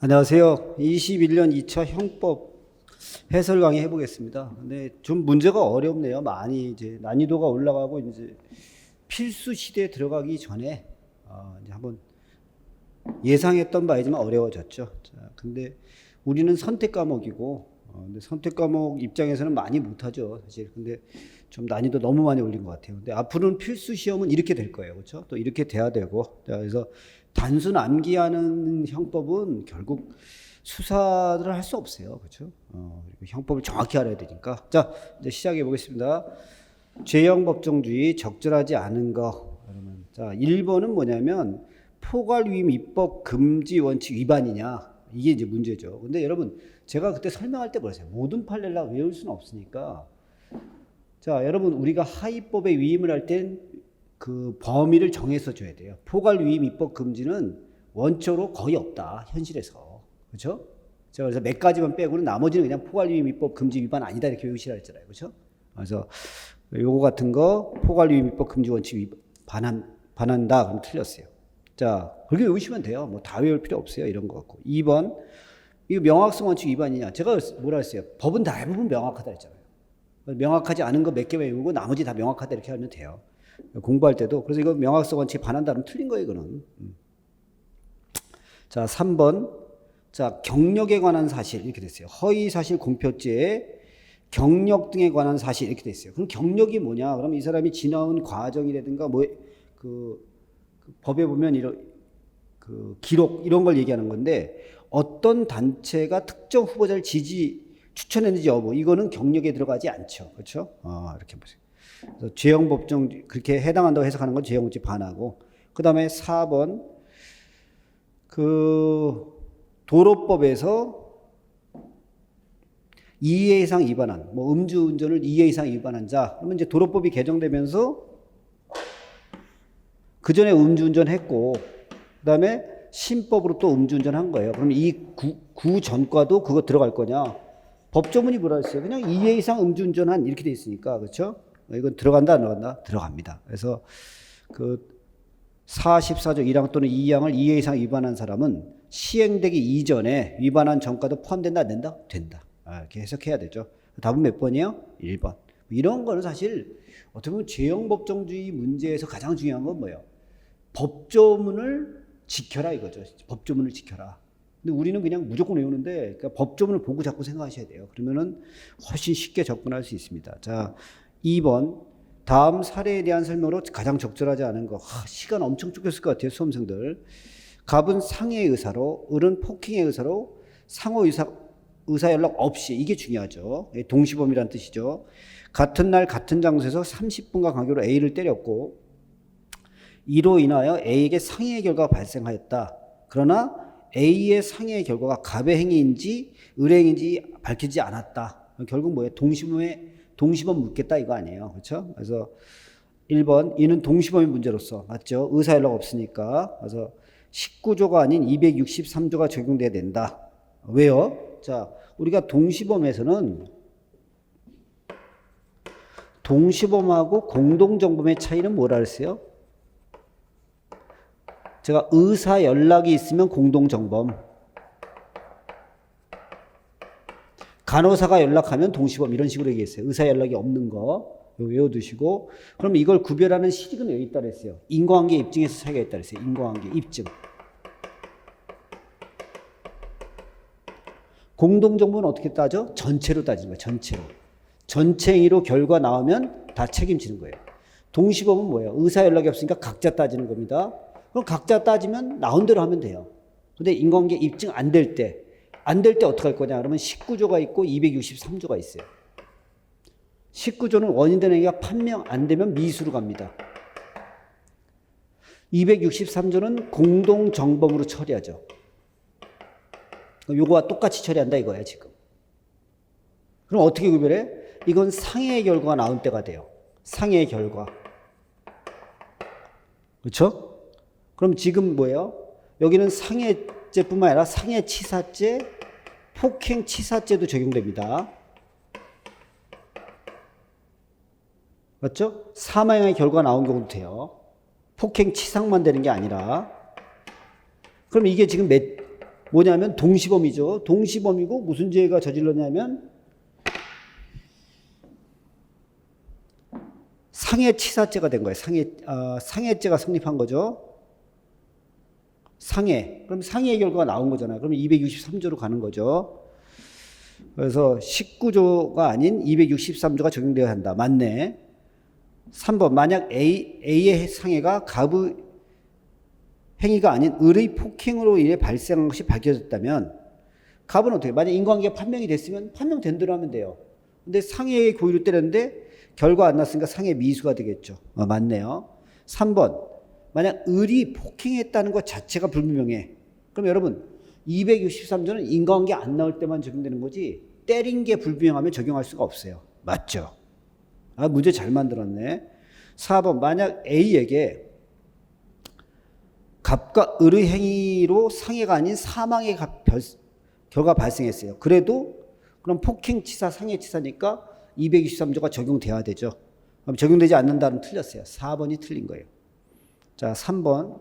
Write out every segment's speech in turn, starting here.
안녕하세요. 21년 2차 형법 해설 강의 해보겠습니다. 근데 좀 문제가 어렵네요. 많이 이제 난이도가 올라가고 이제 필수 시대에 들어가기 전에 이제 한번 예상했던 바이지만 어려워졌죠. 자, 근데 우리는 선택 과목이고, 근데 선택 과목 입장에서는 많이 못하죠, 사실. 근데 좀 난이도 너무 많이 올린 것 같아요. 근데 앞으로는 필수 시험은 이렇게 될 거예요, 그렇죠? 또 이렇게 돼야 되고, 자, 그래서 단순 암기하는 형법은 결국 수사를 할 수 없어요, 그렇죠? 형법을 정확히 알아야 되니까. 자, 이제 시작해 보겠습니다. 죄형 법정주의 적절하지 않은 거. 그러면 자, 1번은 뭐냐면 포괄위임 입법 금지 원칙 위반이냐, 이게 이제 문제죠. 근데 여러분, 제가 그때 설명할 때 뭐랬어요? 모든 판례를 외울 수는 없으니까. 자, 여러분, 우리가 하위법에 위임을 할 땐 그 범위를 정해서 줘야 돼요. 포괄위임 입법 금지는 원초로 거의 없다, 현실에서. 그렇죠? 제가 그래서 몇 가지만 빼고는 나머지는 그냥 포괄위임 입법 금지 위반 아니다 이렇게 외우시라 했잖아요. 그렇죠? 그래서 요거 같은 거 포괄위임 입법 금지 원칙 반한다 그럼 틀렸어요. 자, 그렇게 외우시면 돼요. 뭐 다 외울 필요 없어요. 이런 거 같고. 2번, 이거 명확성 원칙 위반이냐? 제가 뭐라 했어요? 법은 대부분 명확하다 했잖아요. 명확하지 않은 거 몇 개 외우고 나머지 다 명확하다 이렇게 하면 돼요. 공부할 때도. 그래서 이거 명확성 원칙 반한다면 틀린 거예요, 이거는. 자, 3번. 자, 경력에 관한 사실 이렇게 됐어요. 허위 사실 공표죄, 경력 등에 관한 사실 이렇게 됐어요. 그럼 경력이 뭐냐? 그럼 이 사람이 지나온 과정이라든가 그 법에 보면 이런 그 기록 이런 걸 얘기하는 건데, 어떤 단체가 특정 후보자를 추천했는지 여부, 이거는 경력에 들어가지 않죠. 그렇죠? 이렇게 보세요. 그래서 죄형 법정 그렇게 해당한다고 해석하는 건 죄형 원칙 반하고, 그다음에 4번 그 도로법에서 2회 이상 위반한, 뭐 음주운전을 2회 이상 위반한 자, 그러면 이제 도로법이 개정되면서 그 전에 음주운전 했고, 그다음에 신법으로 또 음주운전 한 거예요. 그럼 이 구 전과도 그거 들어갈 거냐? 법조문이 뭐라 했어요? 그냥 2회 이상 음주운전한 이렇게 돼 있으니까, 그렇죠? 이건 들어간다 안 들어간다? 들어갑니다. 그래서 그 44조 1항 또는 2항을 2회 이상 위반한 사람은 시행되기 이전에 위반한 전과도 포함된다 안 된다? 된다. 이렇게 해석해야 되죠. 답은 몇 번이에요? 1번. 이런 거는 사실 어떻게 보면 죄형 법정주의 문제에서 가장 중요한 건 뭐예요? 법조문을 지켜라 이거죠. 법조문을 지켜라. 근데 우리는 그냥 무조건 외우는데, 그러니까 법조문을 보고 자꾸 생각하셔야 돼요. 그러면은 훨씬 쉽게 접근할 수 있습니다. 자, 2번. 다음 사례에 대한 설명으로 가장 적절하지 않은 거. 시간 엄청 쫓겼을 것 같아요, 수험생들. 갑은 상해의 의사로, 을은 폭행의 의사로 상호 의사 연락 없이, 이게 중요하죠. 동시범이란 뜻이죠. 같은 날 같은 장소에서 30분간 간격으로 A를 때렸고, 이로 인하여 A에게 상해의 결과가 발생하였다. 그러나 A의 상해의 결과가 갑의 행위인지 을의 행위인지 밝히지 않았다. 결국 뭐예요? 동시범 묻겠다 이거 아니에요. 그렇죠? 그래서 1번, 이는 동시범의 문제로서, 맞죠? 의사 연락 없으니까. 그래서 19조가 아닌 263조가 적용돼야 된다. 왜요? 자, 우리가 동시범에서는 동시범하고 공동정범의 차이는 뭐라 그랬어요? 제가 의사 연락이 있으면 공동정범, 간호사가 연락하면 동시범, 이런 식으로 얘기했어요. 의사 연락이 없는 거 외워두시고, 그럼 이걸 구별하는 실익은 왜 있다 그랬어요? 인과관계 입증에서 차이가 있다 그랬어요. 인과관계 입증. 공동정범은 어떻게 따져? 전체로 따지는 거예요. 전체로. 전체 행위로 결과 나오면 다 책임지는 거예요. 동시범은 뭐예요? 의사 연락이 없으니까 각자 따지는 겁니다. 그럼 각자 따지면 나온 대로 하면 돼요. 근데 인과관계 입증 안 될 때 어떻게 할 거냐? 그러면 19조가 있고 263조가 있어요. 19조는 원인된 행위가 판명 안 되면 미수로 갑니다. 263조는 공동정범으로 처리하죠. 요거와 똑같이 처리한다 이거야, 지금. 그럼 어떻게 구별해? 이건 상해의 결과가 나온 때가 돼요. 상해의 결과. 그렇죠? 그럼 지금 뭐예요? 여기는 상해죄뿐만 아니라 상해치사죄, 폭행치사죄도 적용됩니다. 맞죠? 사망의 결과가 나온 경우도 돼요. 폭행치상만 되는 게 아니라. 그럼 이게 지금 뭐냐면 동시범이죠. 동시범이고 무슨 죄가 저질렀냐면 상해치사죄가 된 거예요. 상해죄가 성립한 거죠. 상해. 그럼 상해 결과가 나온 거잖아요. 그럼 263조로 가는 거죠. 그래서 19조가 아닌 263조가 적용되어야 한다. 맞네. 3번 만약 A의 상해가 가부 행위가 아닌 을의 폭행으로 인해 발생한 것이 밝혀졌다면 갑은 어떻게? 만약 인과관계가 판명이 됐으면 판명된 대로 하면 돼요. 근데 상해의 고의로 때렸는데 결과 안 났으니까 상해 미수가 되겠죠. 맞네요. 3번 만약 을이 폭행했다는 것 자체가 불분명해. 그럼 여러분 263조는 인과관계 안 나올 때만 적용되는 거지 때린 게 불분명하면 적용할 수가 없어요. 맞죠? 문제 잘 만들었네. 4번 만약 A에게 갑과 을의 행위로 상해가 아닌 사망의 결과 발생했어요. 그래도 그럼 폭행치사, 상해치사니까 223조가 적용돼야 되죠. 그럼 적용되지 않는다는 틀렸어요. 4번이 틀린 거예요. 자, 3번.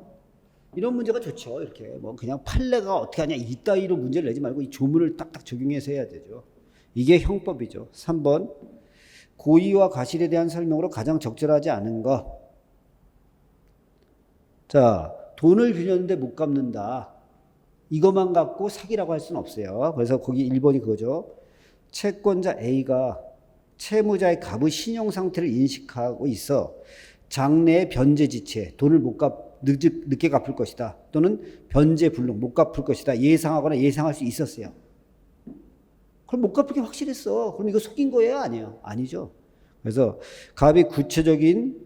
이런 문제가 좋죠. 이렇게 뭐 그냥 판례가 어떻게 하냐 이따위로 문제를 내지 말고 이 조문을 딱딱 적용해서 해야 되죠. 이게 형법이죠. 3번. 고의와 과실에 대한 설명으로 가장 적절하지 않은 것. 자, 돈을 빌렸는데 못 갚는다. 이것만 갖고 사기라고 할 수는 없어요. 그래서 거기 1번이 그거죠. 채권자 A가 채무자의 갑의 신용 상태를 인식하고 있어 장래의 변제 지체, 돈을 늦게 갚을 것이다. 또는 변제 불능, 못 갚을 것이다. 예상하거나 예상할 수 있었어요. 그럼 못 갚을 게 확실했어. 그럼 이거 속인 거예요? 아니에요? 아니죠. 그래서 갑이 구체적인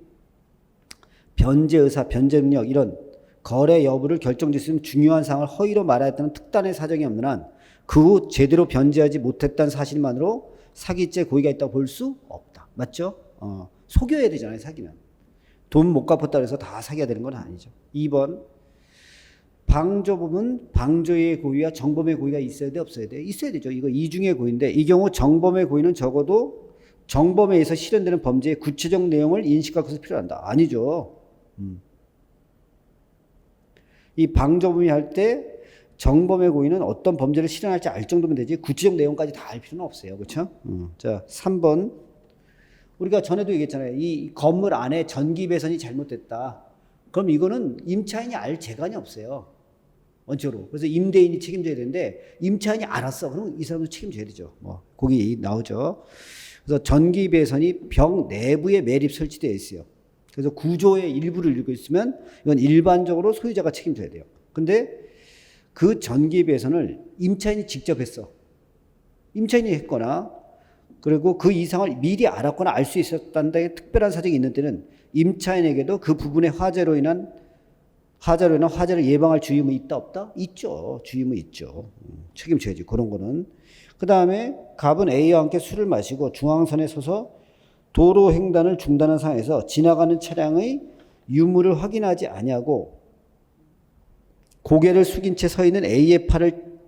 변제 의사, 변제 능력 이런 거래 여부를 결정질 수 있는 중요한 사항을 허위로 말하였다는 특단의 사정이 없는 한 그 후 제대로 변제하지 못했다는 사실만으로 사기죄 고의가 있다고 볼 수 없다. 맞죠? 속여야 되잖아요. 사기는. 돈 못 갚았다고 해서 다 사기가 되는 건 아니죠. 2번 방조범은 방조의 고의와 정범의 고의가 있어야 돼? 없어야 돼? 있어야 되죠. 이거 이중의 고의인데 이 경우 정범의 고의는 적어도 정범에 의해서 실현되는 범죄의 구체적 내용을 인식할 것이 필요한다. 아니죠. 이 방조범이 할 때 정범의 고의는 어떤 범죄를 실현할지 알 정도면 되지 구체적 내용까지 다 알 필요는 없어요. 그렇죠? 자, 3번. 우리가 전에도 얘기했잖아요. 이 건물 안에 전기 배선이 잘못됐다. 그럼 이거는 임차인이 알 재간이 없어요. 원칙으로. 그래서 임대인이 책임져야 되는데 임차인이 알았어. 그럼 이 사람도 책임져야 되죠. 거기 나오죠. 그래서 전기 배선이 벽 내부에 매립 설치되어 있어요. 그래서 구조의 일부를 이루고 있으면 이건 일반적으로 소유자가 책임져야 돼요. 근데 그 전기 배선을 임차인이 직접 했어. 임차인이 했거나 그리고 그 이상을 미리 알았거나 알 수 있었다는 데 특별한 사정이 있는 때는 임차인에게도 그 부분의 화재로 인한 화재를 예방할 주의무 있다 없다? 있죠. 주의무 있죠. 책임져야지. 그런 거는. 그 다음에 갑은 A와 함께 술을 마시고 중앙선에 서서 도로 횡단을 중단한 상황에서 지나가는 차량의 유무를 확인하지 아니하고 고개를 숙인 채 서 있는 A의 팔을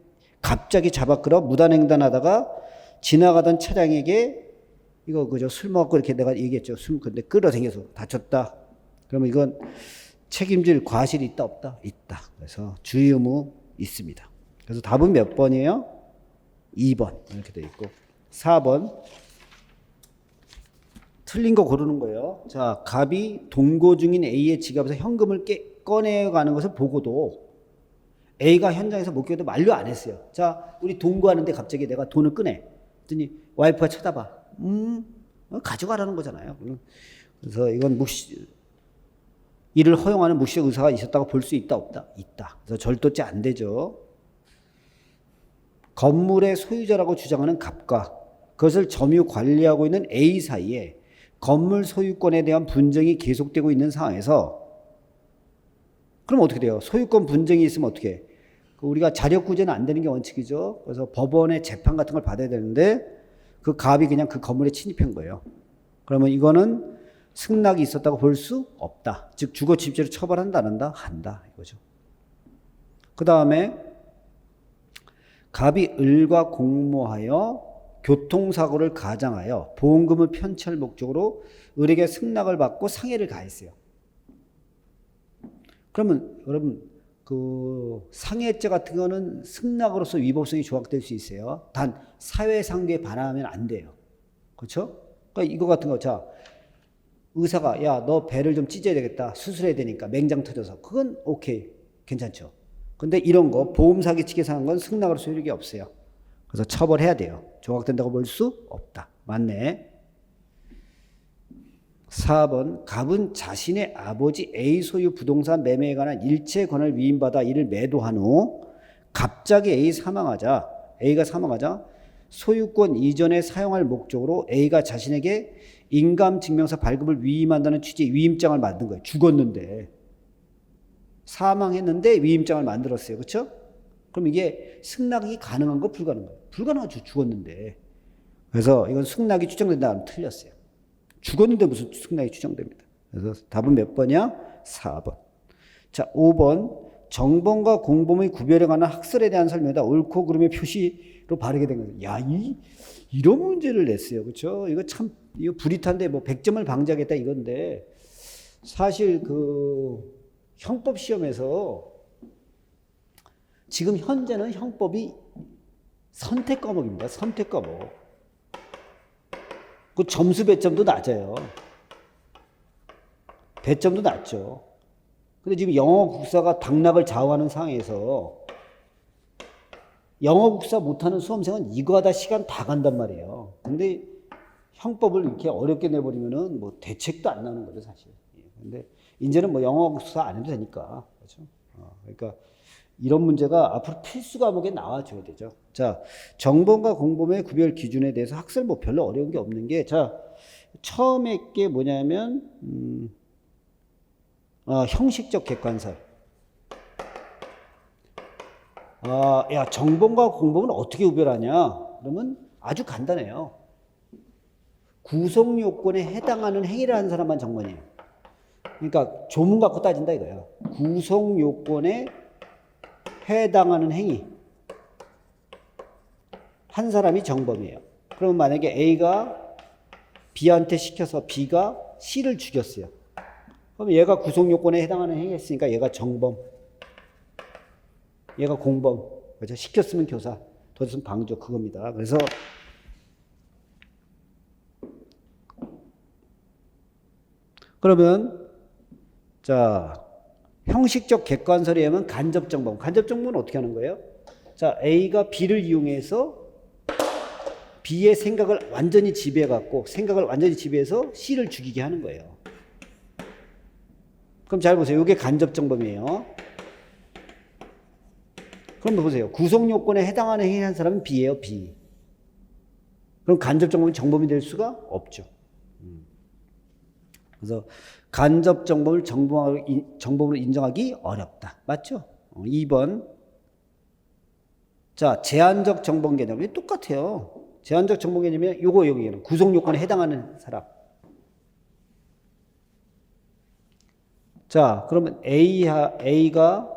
갑자기 잡아 끌어 무단횡단하다가 지나가던 차량에게 이거 그죠? 술 먹고 이렇게 내가 얘기했죠. 근데 끌어당겨서 다쳤다. 그러면 이건 책임질 과실이 있다 없다? 있다. 그래서 주의 의무 있습니다. 그래서 답은 몇 번이에요? 2번 이렇게 돼 있고 4번 틀린 거 고르는 거예요. 자, 갑이 동거 중인 A의 지갑에서 현금을 꺼내가는 것을 보고도 A가 현장에서 목격도 만료 안 했어요. 자, 우리 동거하는데 갑자기 내가 돈을 꺼내. 그랬더니 와이프가 쳐다봐. 가져가라는 거잖아요. 그래서 이건 이를 허용하는 묵시적 의사가 있었다고 볼 수 있다 없다? 있다. 그래서 절도죄 안 되죠. 건물의 소유자라고 주장하는 갑과 그것을 점유 관리하고 있는 A 사이에 건물 소유권에 대한 분쟁이 계속되고 있는 상황에서 그럼 어떻게 돼요? 소유권 분쟁이 있으면 어떻게 해? 우리가 자력구제는 안 되는 게 원칙이죠. 그래서 법원의 재판 같은 걸 받아야 되는데 그 갑이 그냥 그 건물에 침입한 거예요. 그러면 이거는 승낙이 있었다고 볼 수 없다. 즉 주거 침입죄로 처벌한다 안 한다? 한다 이거죠. 그 다음에 갑이 을과 공모하여 교통사고를 가장하여 보험금을 편취할 목적으로 을에게 승낙을 받고 상해를 가했어요. 그러면 여러분 그 상해죄 같은 거는 승낙으로서 위법성이 조각될 수 있어요. 단 사회상규에 반하면 안 돼요. 그렇죠? 그러니까 이거 같은 거, 자, 의사가 야, 너 배를 좀 찢어야 되겠다. 수술해야 되니까 맹장 터져서. 그건 오케이. 괜찮죠. 근데 이런 거 보험 사기치기에서 하는 건 승낙으로서 효력이 없어요. 그래서 처벌해야 돼요. 조각된다고 볼 수 없다. 맞네. 4번 갑은 자신의 아버지 A 소유 부동산 매매에 관한 일체 권한을 위임받아 이를 매도한 후 갑자기 A가 사망하자 소유권 이전에 사용할 목적으로 A가 자신에게 인감증명서 발급을 위임한다는 취지의 위임장을 만든 거예요. 죽었는데 사망했는데 위임장을 만들었어요. 그렇죠? 그럼 이게 승낙이 가능한 거 불가능한 거? 불가능하죠. 죽었는데. 그래서 이건 승낙이 추정된다 하면 틀렸어요. 죽었는데 무슨 승낙이 추정됩니다. 그래서 답은 몇 번이야? 4번. 자, 5번. 정범과 공범의 구별에 관한 학설에 대한 설명이다. 옳고 그름의 표시로 바르게 된 거죠. 야, 이런 문제를 냈어요. 그렇죠? 이거 불이탄데 뭐 100점을 방지하겠다 이건데 사실 그 형법 시험에서 지금 현재는 형법이 선택 과목입니다. 선택 과목. 그 점수 배점도 낮아요. 배점도 낮죠. 근데 지금 영어 국사가 당락을 좌우하는 상황에서 영어 국사 못하는 수험생은 이거 하다 시간 다 간단 말이에요. 근데 형법을 이렇게 어렵게 내버리면은 뭐 대책도 안 나오는 거죠, 사실. 근데 이제는 뭐 영어 국사 안 해도 되니까. 그렇죠? 그러니까 이런 문제가 앞으로 필수 과목에 나와줘야 되죠. 자, 정범과 공범의 구별 기준에 대해서 학설 뭐 별로 어려운 게 없는 게, 자, 처음에 게 뭐냐면, 형식적 객관설. 야, 정범과 공범은 어떻게 구별하냐? 그러면 아주 간단해요. 구성 요건에 해당하는 행위를 하는 사람만 정범이에요. 그러니까 조문 갖고 따진다 이거야. 구성 요건에 해당하는 행위 한 사람이 정범이에요. 그러면 만약에 A가 B한테 시켜서 B가 C를 죽였어요. 그럼 얘가 구성 요건에 해당하는 행위 했으니까 얘가 정범, 얘가 공범. 그렇죠? 시켰으면 교사, 뒀으면 방조, 그겁니다. 그래서 그러면 자, 형식적 객관설에 의하면 간접정범. 간접정범은 어떻게 하는 거예요? 자, A가 B를 이용해서 B의 생각을 완전히 지배해갖고 생각을 완전히 지배해서 C를 죽이게 하는 거예요. 그럼 잘 보세요. 이게 간접정범이에요. 그럼 보세요. 구성요건에 해당하는 행위를 한 사람은 B예요. B. 그럼 간접정범이 정범이 될 수가 없죠. 그래서 간접정범을 정범으로 인정하기 어렵다. 맞죠? 2번. 자, 제한적 정범 개념이 똑같아요. 제한적 정범 개념이 여기는 구성요건에 해당하는 사람. 자, 그러면 A가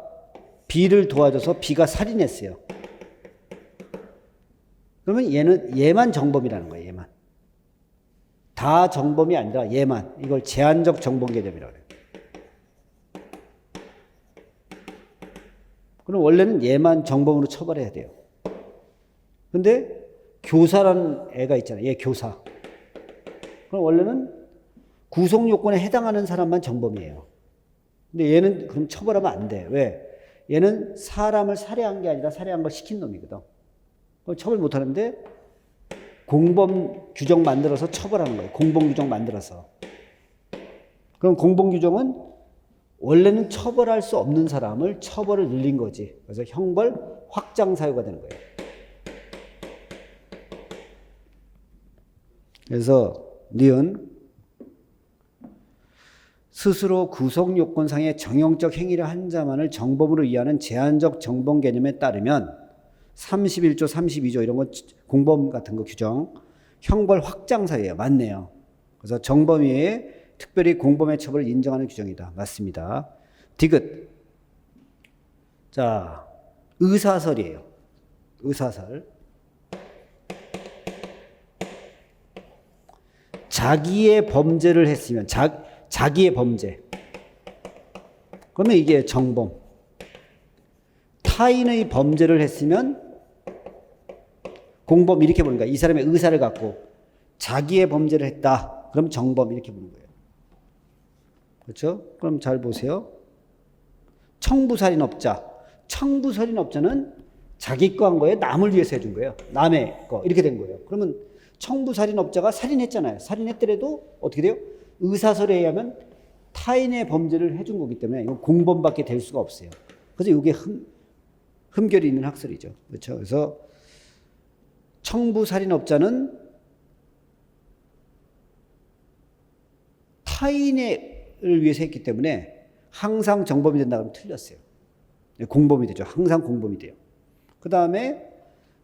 B를 도와줘서 B가 살인했어요. 그러면 얘만 정범이라는 거예요. 얘만. 다 정범이 아니라 얘만. 이걸 제한적 정범 개념이라고 해요. 그럼 원래는 얘만 정범으로 처벌해야 돼요. 근데 교사라는 애가 있잖아요. 얘 교사. 그럼 원래는 구성 요건에 해당하는 사람만 정범이에요. 근데 얘는 그럼 처벌하면 안 돼. 왜? 얘는 사람을 살해한 게 아니라 살해한 걸 시킨 놈이거든. 그럼 처벌 못 하는데 공범 규정 만들어서 처벌하는 거예요. 공범 규정 만들어서. 그럼 공범 규정은 원래는 처벌할 수 없는 사람을 처벌을 늘린 거지. 그래서 형벌 확장 사유가 되는 거예요. 그래서 니은 스스로 구성 요건상의 정형적 행위를 한 자만을 정범으로 이해하는 제한적 정범 개념에 따르면 31조, 32조 이런 거 공범 같은 거 규정 형벌 확장 사유예요. 맞네요. 그래서 정범 외에 특별히 공범의 처벌을 인정하는 규정이다. 맞습니다. 디귿. 자, 의사설이에요. 의사설. 자기의 범죄를 했으면 자기의 범죄. 그러면 이게 정범. 타인의 범죄를 했으면 공범 이렇게 보는 거야. 이 사람의 의사를 갖고 자기의 범죄를 했다. 그럼 정범 이렇게 보는 거예요. 그렇죠? 그럼 잘 보세요. 청부살인업자. 청부살인업자는 자기 거 한 거에 남을 위해서 해준 거예요. 남의 거 이렇게 된 거예요. 그러면 청부살인업자가 살인했잖아요. 살인했더라도 어떻게 돼요? 의사설에 의하면 타인의 범죄를 해준 거기 때문에 이건 공범밖에 될 수가 없어요. 그래서 이게 흠결이 있는 학설이죠. 그렇죠? 그래서 청부살인업자는 타인을 위해서 했기 때문에 항상 정범이 된다 그러면 틀렸어요. 공범이 되죠. 항상 공범이 돼요. 그 다음에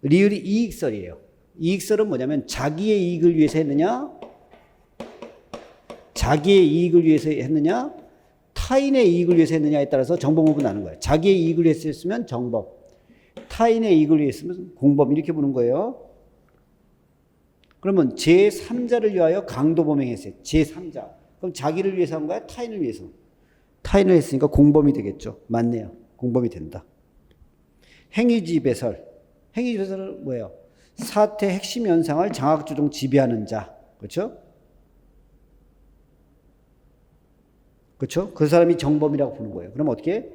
리을이 이익설이에요. 이익설은 뭐냐면 자기의 이익을 위해서 했느냐, 자기의 이익을 위해서 했느냐, 타인의 이익을 위해서 했느냐에 따라서 정범법은 나는 거예요. 자기의 이익을 위해서 했으면 정범, 타인의 이익을 위해서 했으면 공범 이렇게 보는 거예요. 그러면 제3자를 위하여 강도범행 했어요. 제3자. 그럼 자기를 위해서 한 거야? 타인을 위해서? 타인을 했으니까 공범이 되겠죠. 맞네요. 공범이 된다. 행위지배설. 행위지배설은 뭐예요? 사태 핵심 현상을 장악주동 지배하는 자. 그렇죠? 그렇죠? 그 사람이 정범이라고 보는 거예요. 그럼 어떻게?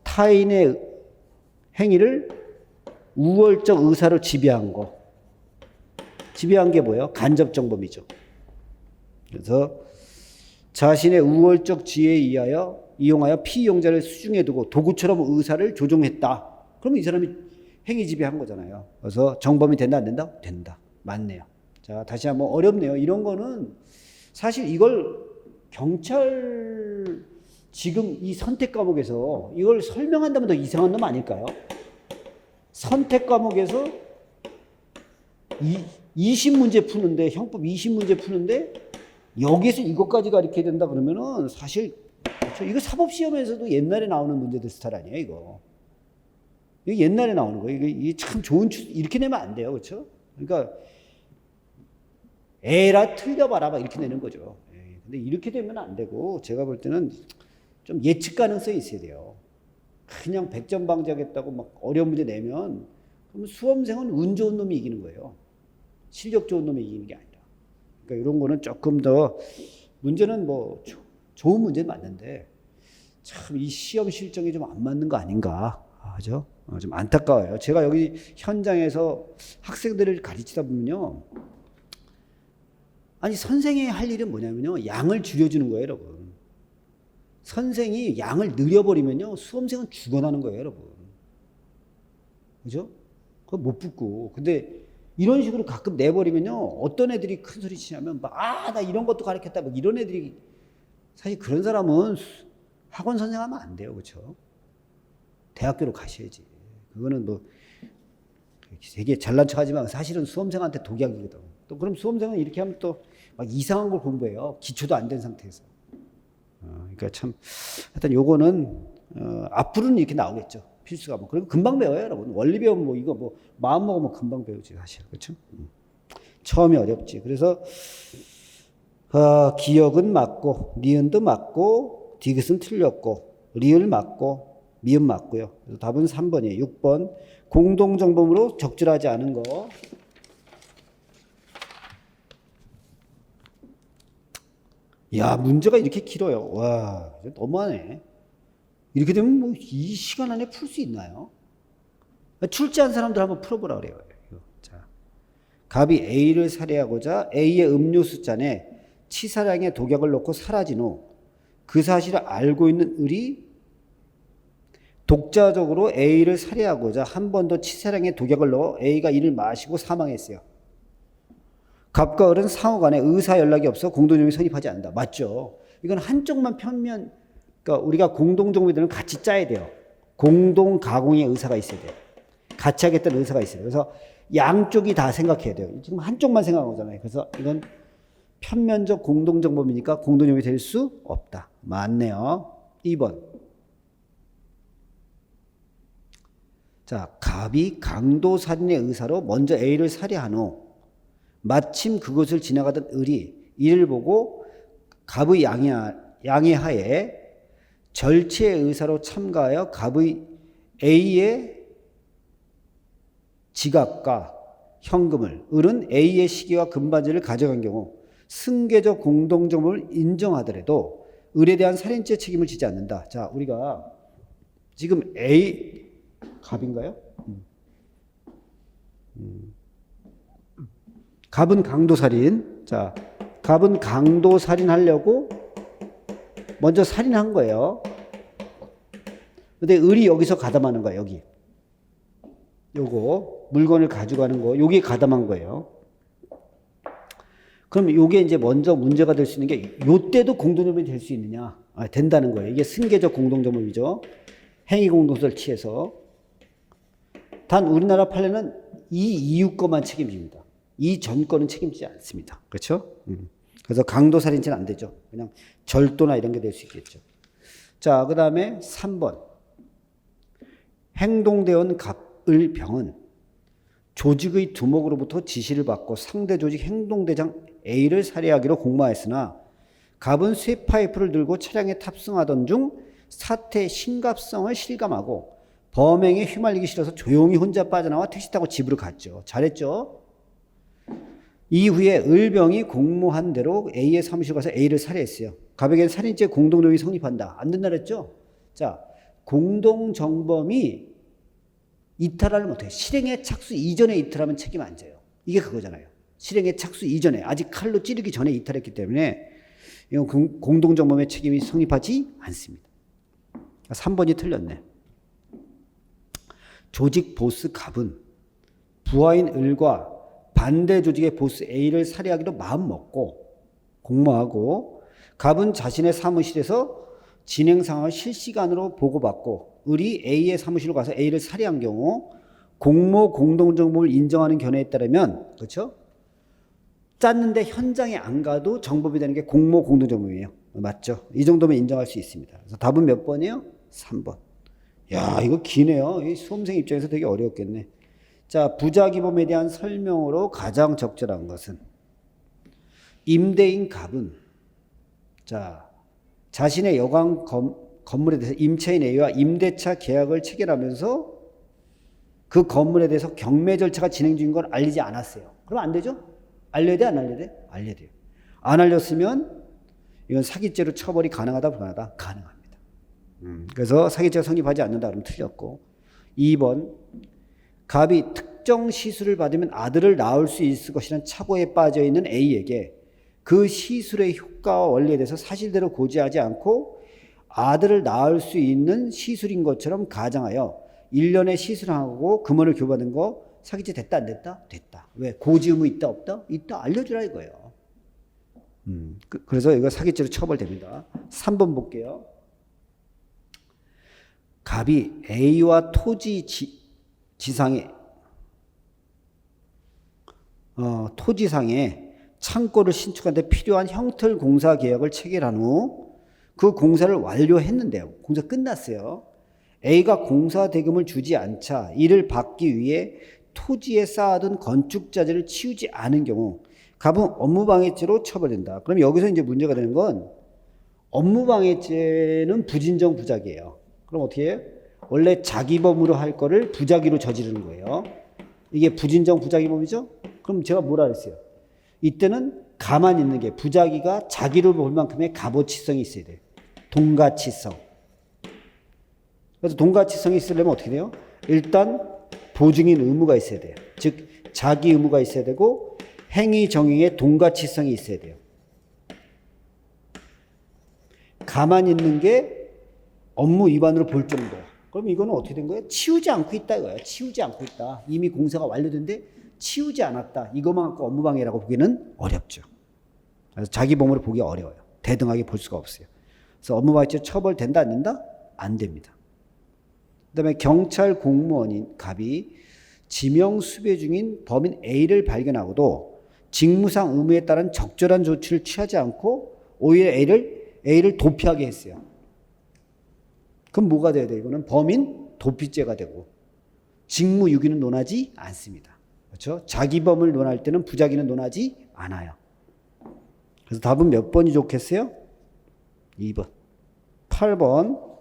타인의 행위를 우월적 의사로 지배한 거. 지배한 게 뭐예요? 간접정범이죠. 그래서 자신의 우월적 지혜에 이용하여 피이용자를 수중에 두고 도구처럼 의사를 조종했다. 그러면 이 사람이 행위 지배한 거잖아요. 그래서 정범이 된다 안 된다? 된다. 맞네요. 자, 다시 한번 어렵네요. 이런 거는 사실 이걸 경찰 지금 이 선택 과목에서 이걸 설명한다면 더 이상한 놈 아닐까요? 선택 과목에서 20문제 푸는데, 형법 20문제 푸는데 여기서 이것까지 가르쳐야 된다 그러면은 사실 이거 사법시험에서도 옛날에 나오는 문제들 스타일 아니에요, 이거. 이거 옛날에 나오는 거예요. 이게 참 좋은 이렇게 내면 안 돼요, 그렇죠? 그러니까 에라 틀려봐라 막 이렇게 내는 거죠. 근데 이렇게 되면 안 되고 제가 볼 때는 좀 예측 가능성이 있어야 돼요. 그냥 100점 방지하겠다고 막 어려운 문제 내면 그러면 수험생은 운 좋은 놈이 이기는 거예요. 실력 좋은 놈이 이기는 게 아니라. 그러니까 이런 거는 조금 더 문제는 뭐 좋은 문제는 맞는데 참 이 시험 실정이 좀 안 맞는 거 아닌가 하죠. 좀 안타까워요. 제가 여기 현장에서 학생들을 가르치다 보면요. 아니 선생이 할 일은 뭐냐면요. 양을 줄여주는 거예요, 여러분. 선생이 양을 늘려버리면요. 수험생은 죽어나는 거예요, 여러분. 그죠? 그거 못 붙고. 근데 이런 식으로 가끔 내버리면요. 어떤 애들이 큰 소리 치냐면 막, 나 이런 것도 가르쳤다. 막 이런 애들이 사실 그런 사람은 학원 선생하면 안 돼요. 그렇죠? 대학교로 가셔야지. 그거는 뭐 되게 잘난 척하지만 사실은 수험생한테 독약이거든. 또 그럼 수험생은 이렇게 하면 또 막 이상한 걸 공부해요. 기초도 안 된 상태에서. 그러니까 참 하여튼 요거는 앞으로는 이렇게 나오겠죠. 필수가 뭐 그리고 금방 배워요, 여러분. 원리 배우면 뭐 이거 뭐 마음 먹으면 금방 배우지 사실. 그렇죠? 처음이 어렵지. 그래서 기억은 맞고 니은도 맞고 디귿은 틀렸고 리을 맞고 미음 맞고요. 그래서 답은 3번이에요. 6번 공동정범으로 적절하지 않은 거. 야, 문제가 이렇게 길어요. 와, 너무하네. 이렇게 되면 뭐 이 시간 안에 풀 수 있나요? 출제한 사람들 한번 풀어보라 그래요. 자, 갑이 A를 살해하고자 A의 음료수 잔에 치사량의 독약을 넣고 사라진 후 그 사실을 알고 있는 을이 독자적으로 A를 살해하고자 한 번 더 치사량의 독약을 넣어 A가 이를 마시고 사망했어요. 갑과 을은 상호 간에 의사 연락이 없어 공동정범이 성립하지 않는다. 맞죠? 이건 한쪽만 편면, 그러니까 우리가 공동정범들은 같이 짜야 돼요. 공동 가공의 의사가 있어야 돼요. 같이 하겠다는 의사가 있어요. 그래서 양쪽이 다 생각해야 돼요. 지금 한쪽만 생각한 거잖아요. 그래서 이건 편면적 공동정범이니까 공동정범이 될 수 없다. 맞네요. 2번. 자, 갑이 강도살인의 의사로 먼저 A를 살해한 후 마침 그곳을 지나가던 을이 이를 보고 갑의 양해하에 절체의 의사로 참가하여 갑의 A의 지갑과 현금을 을은 A의 시계와 금반지를 가져간 경우 승계적 공동점을 인정하더라도 을에 대한 살인죄 책임을 지지 않는다. 자, 우리가 지금 A 갑인가요? 갑은 강도살인. 자, 갑은 강도살인 하려고 먼저 살인한 거예요. 근데 을이 여기서 가담하는 거야, 여기. 요거 물건을 가져가는 거, 여기에 가담한 거예요. 그럼 요게 이제 먼저 문제가 될 수 있는 게 요때도 공동점이 될 수 있느냐? 된다는 거예요. 이게 승계적 공동점이죠. 행위 공동설 취해서. 단 우리나라 판례는 이 이후 거만 책임집니다. 이 전 거는 책임지지 않습니다. 그렇죠? 그래서 강도살인죄는 안 되죠. 그냥 절도나 이런 게 될 수 있겠죠. 자, 그 다음에 3번. 행동대원 갑을 병은 조직의 두목으로부터 지시를 받고 상대 조직 행동대장 A를 살해하기로 공모하였으나 갑은 쇠파이프를 들고 차량에 탑승하던 중 사태의 심각성을 실감하고 범행에 휘말리기 싫어서 조용히 혼자 빠져나와 택시 타고 집으로 갔죠. 잘했죠? 이후에 을병이 공모한 대로 A의 사무실 가서 A를 살해했어요. 갑에게는 살인죄 공동정이 성립한다. 안 된다 그랬죠? 자, 공동정범이 이탈하면 어떻게? 실행에 착수 이전에 이탈하면 책임 안 져요. 이게 그거잖아요. 실행에 착수 이전에 아직 칼로 찌르기 전에 이탈했기 때문에 이건 공동정범의 책임이 성립하지 않습니다. 3번이 틀렸네. 조직 보스 갑은 부하인 을과 반대 조직의 보스 A를 살해하기로 마음먹고 공모하고 갑은 자신의 사무실에서 진행 상황을 실시간으로 보고받고 을이 A의 사무실로 가서 A를 살해한 경우 공모 공동정범을 인정하는 견해에 따르면 그렇죠? 짰는데 현장에 안 가도 정범이 되는 게 공모 공동정범이에요. 맞죠? 이 정도면 인정할 수 있습니다. 그래서 답은 몇 번이에요? 3번. 야, 이거 기네요. 이 수험생 입장에서 되게 어려웠겠네. 자, 부작위범에 대한 설명으로 가장 적절한 것은 임대인 갑은 자, 자신의 여관 건물에 대해서 임차인 A와 임대차 계약을 체결하면서 그 건물에 대해서 경매 절차가 진행 중인 걸 알리지 않았어요. 그럼 안 되죠? 알려야 돼? 안 알려야 돼? 알려야 돼요. 안 알렸으면 이건 사기죄로 처벌이 가능하다 불가능하다? 가능합니다. 그래서 사기죄가 성립하지 않는다 그러면 틀렸고 2번 갑이 특정 시술을 받으면 아들을 낳을 수 있을 것이라는 착오에 빠져있는 A에게 그 시술의 효과와 원리에 대해서 사실대로 고지하지 않고 아들을 낳을 수 있는 시술인 것처럼 가정하여 1년에 시술하고 금원을 교부받은 거 사기죄 됐다 안 됐다? 됐다. 왜? 고지 의무 있다 없다? 있다. 알려주라 이거예요. 그래서 이거 사기죄로 처벌됩니다. 3번 볼게요. 갑이 A와 토지상에 창고를 신축하는 데 필요한 형틀 공사 계약을 체결한 후 그 공사를 완료했는데요. 공사 끝났어요. A가 공사 대금을 주지 않자 이를 받기 위해 토지에 쌓아둔 건축자재를 치우지 않은 경우 갑은 업무방해죄로 처벌된다. 그럼 여기서 이제 문제가 되는 건 업무방해죄는 부진정 부작이에요. 그럼 어떻게 해요? 원래 자기범으로 할 거를 부작위로 저지르는 거예요. 이게 부진정 부작위범이죠? 그럼 제가 뭐라 그랬어요? 이때는 가만히 있는 게 부작위가 자기를 볼 만큼의 값어치성이 있어야 돼요. 동가치성. 그래서 동가치성이 있으려면 어떻게 돼요? 일단 보증인 의무가 있어야 돼요. 즉 자기 의무가 있어야 되고 행위 정의의 동가치성이 있어야 돼요. 가만히 있는 게 업무 위반으로 볼 정도야. 그럼 이거는 어떻게 된 거예요? 치우지 않고 있다 이거예요. 치우지 않고 있다. 이미 공사가 완료된데 치우지 않았다. 이것만 갖고 업무방해라고 보기는 어렵죠. 그래서 자기 범으로 보기 어려워요. 대등하게 볼 수가 없어요. 그래서 업무방해죄 처벌된다 안 된다? 안 됩니다. 그다음에 경찰 공무원인 갑이 지명 수배 중인 범인 A를 발견하고도 직무상 의무에 따른 적절한 조치를 취하지 않고 오히려 A를 도피하게 했어요. 그럼 뭐가 돼야 돼? 이거는 범인 도피죄가 되고 직무유기는 논하지 않습니다. 그렇죠? 자기범을 논할 때는 부작위는 논하지 않아요. 그래서 답은 몇 번이 좋겠어요? 2번. 8번.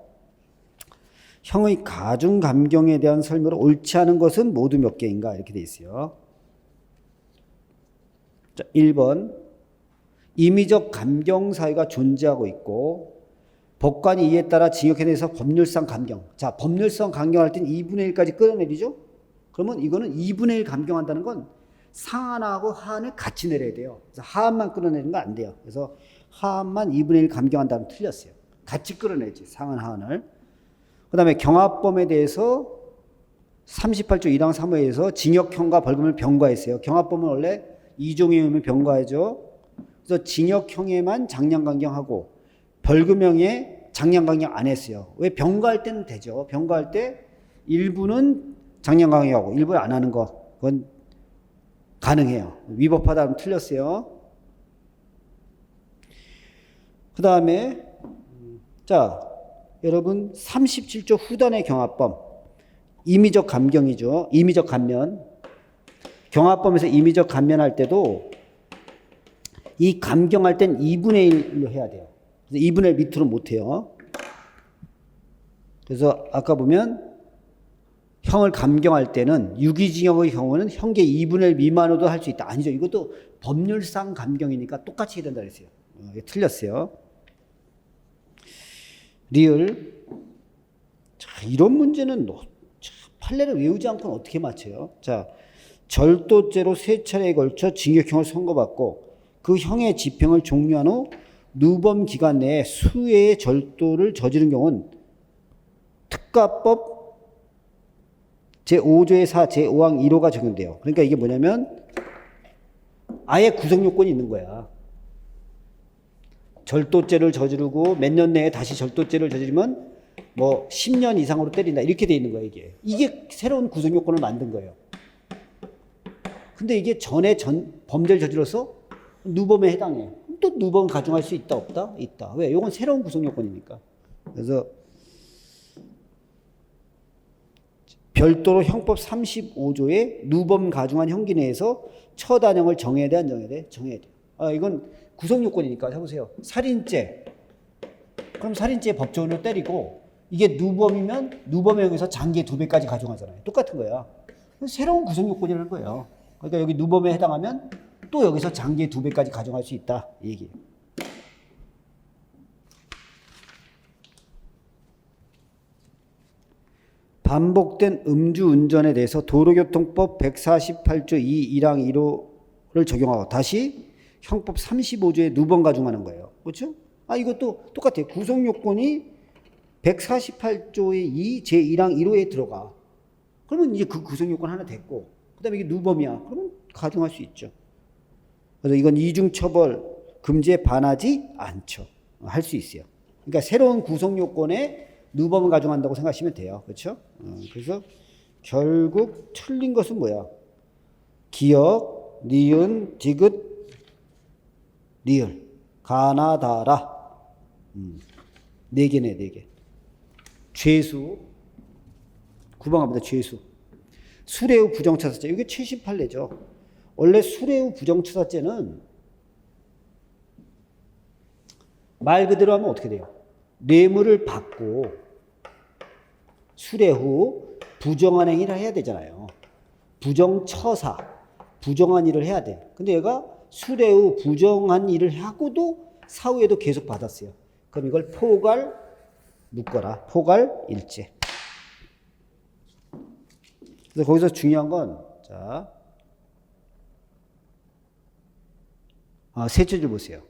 형의 가중 감경에 대한 설명으로 옳지 않은 것은 모두 몇 개인가 이렇게 돼 있어요. 자, 1번 임의적 감경 사유가 존재하고 있고 법관이 이에 따라 징역에 대해서 법률상 감경. 자, 법률상 감경할 땐 2분의 1까지 끌어내리죠. 그러면 이거는 2분의 1 감경한다는 건 상한하고 하한을 같이 내려야 돼요. 그래서 하한만 끌어내는 거 안 돼요. 그래서 하한만 2분의 1 감경한다면 틀렸어요. 같이 끌어내지 상한 하한을. 그 다음에 경합범에 대해서 38조 1항 3호에서 징역형과 벌금을 병과했어요. 경합범은 원래 2종이면 병과하죠. 그래서 징역형에만 장량감경하고 벌금형에 장량감경 안 했어요. 왜? 병과할 때는 되죠. 병과할 때 일부는 장량감경하고 일부는 안 하는 거 그건 가능해요. 위법하다면 틀렸어요. 그 다음에 자 여러분 37조 후단의 경합범 임의적 감경이죠. 임의적 감면. 경합범에서 임의적 감면할 때도 이 감경할 땐 2분의 1로 해야 돼요. 2분의 1 밑으로 못 해요. 그래서 아까 보면 형을 감경할 때는 유기징역의 경우는 형계 2분의 1 미만으로도 할 수 있다. 아니죠. 이것도 법률상 감경이니까 똑같이 해야 된다 그랬어요. 이게 틀렸어요. 리을. 자, 이런 문제는 판례를 외우지 않고는 어떻게 맞춰요? 자, 절도죄로 3차례에 걸쳐 징역형을 선고받고 그 형의 집행을 종료한 후 누범 기간 내에 수회의 절도를 저지른 경우는 특가법 제5조의 4, 제5항 1호가 적용돼요. 그러니까 이게 뭐냐면 아예 구속요건이 있는 거야. 절도죄를 저지르고 몇 년 내에 다시 절도죄를 저지르면 뭐 10년 이상으로 때린다. 이렇게 돼 있는 거야, 이게. 이게 새로운 구속요건을 만든 거예요. 근데 이게 전에 범죄를 저질러서 누범에 해당해. 또 누범 가중할 수 있다, 없다? 있다. 왜? 이건 새로운 구속요건이니까. 그래서 별도로 형법 35조에 누범 가중한 형기 내에서 처단형을 정해야 돼, 안 정해야 돼? 정해야 돼. 아, 이건 구속요건이니까 해보세요. 살인죄. 그럼 살인죄 법정으로 때리고 이게 누범이면 누범에 의해서 장기 2배까지 가중하잖아요. 똑같은 거야. 새로운 구속요건이라는 거예요. 그러니까 여기 누범에 해당하면 또 여기서 장기 2배까지 가중할 수 있다. 이 얘기예요. 반복된 음주운전에 대해서 도로교통법 148조 2, 1항 1호를 적용하고 다시 형법 35조에 누범 가중하는 거예요. 그렇죠? 아, 이것도 똑같아요. 구속요건이 148조의 2, 제1항 1호에 들어가. 그러면 이제 그 구속요건 하나 됐고, 그 다음에 이게 누범이야. 그러면 가중할 수 있죠. 그래서 이건 이중처벌 금지에 반하지 않죠. 할 수 있어요. 그러니까 새로운 구속요건에 누범을 가중한다고 생각하시면 돼요. 그렇죠? 그래서 결국 틀린 것은 뭐야? 기역, 니은, 디귿, 리을, 가나다라. 4개네, 4개. 죄수. 9번 갑니다. 죄수. 수뢰후 부정처사죄. 이게 78내죠. 원래 수뢰후 부정처사죄는 말 그대로 하면 어떻게 돼요? 뇌물을 받고 수뢰후 부정한 행위를 해야 되잖아요. 부정처사, 부정한 일을 해야 돼. 근데 얘가 수뢰후 부정한 일을 하고도 사후에도 계속 받았어요. 그럼 이걸 포괄 묶어라. 포괄일죄. 그래서 거기서 중요한 건, 자, 셋째 줄 보세요.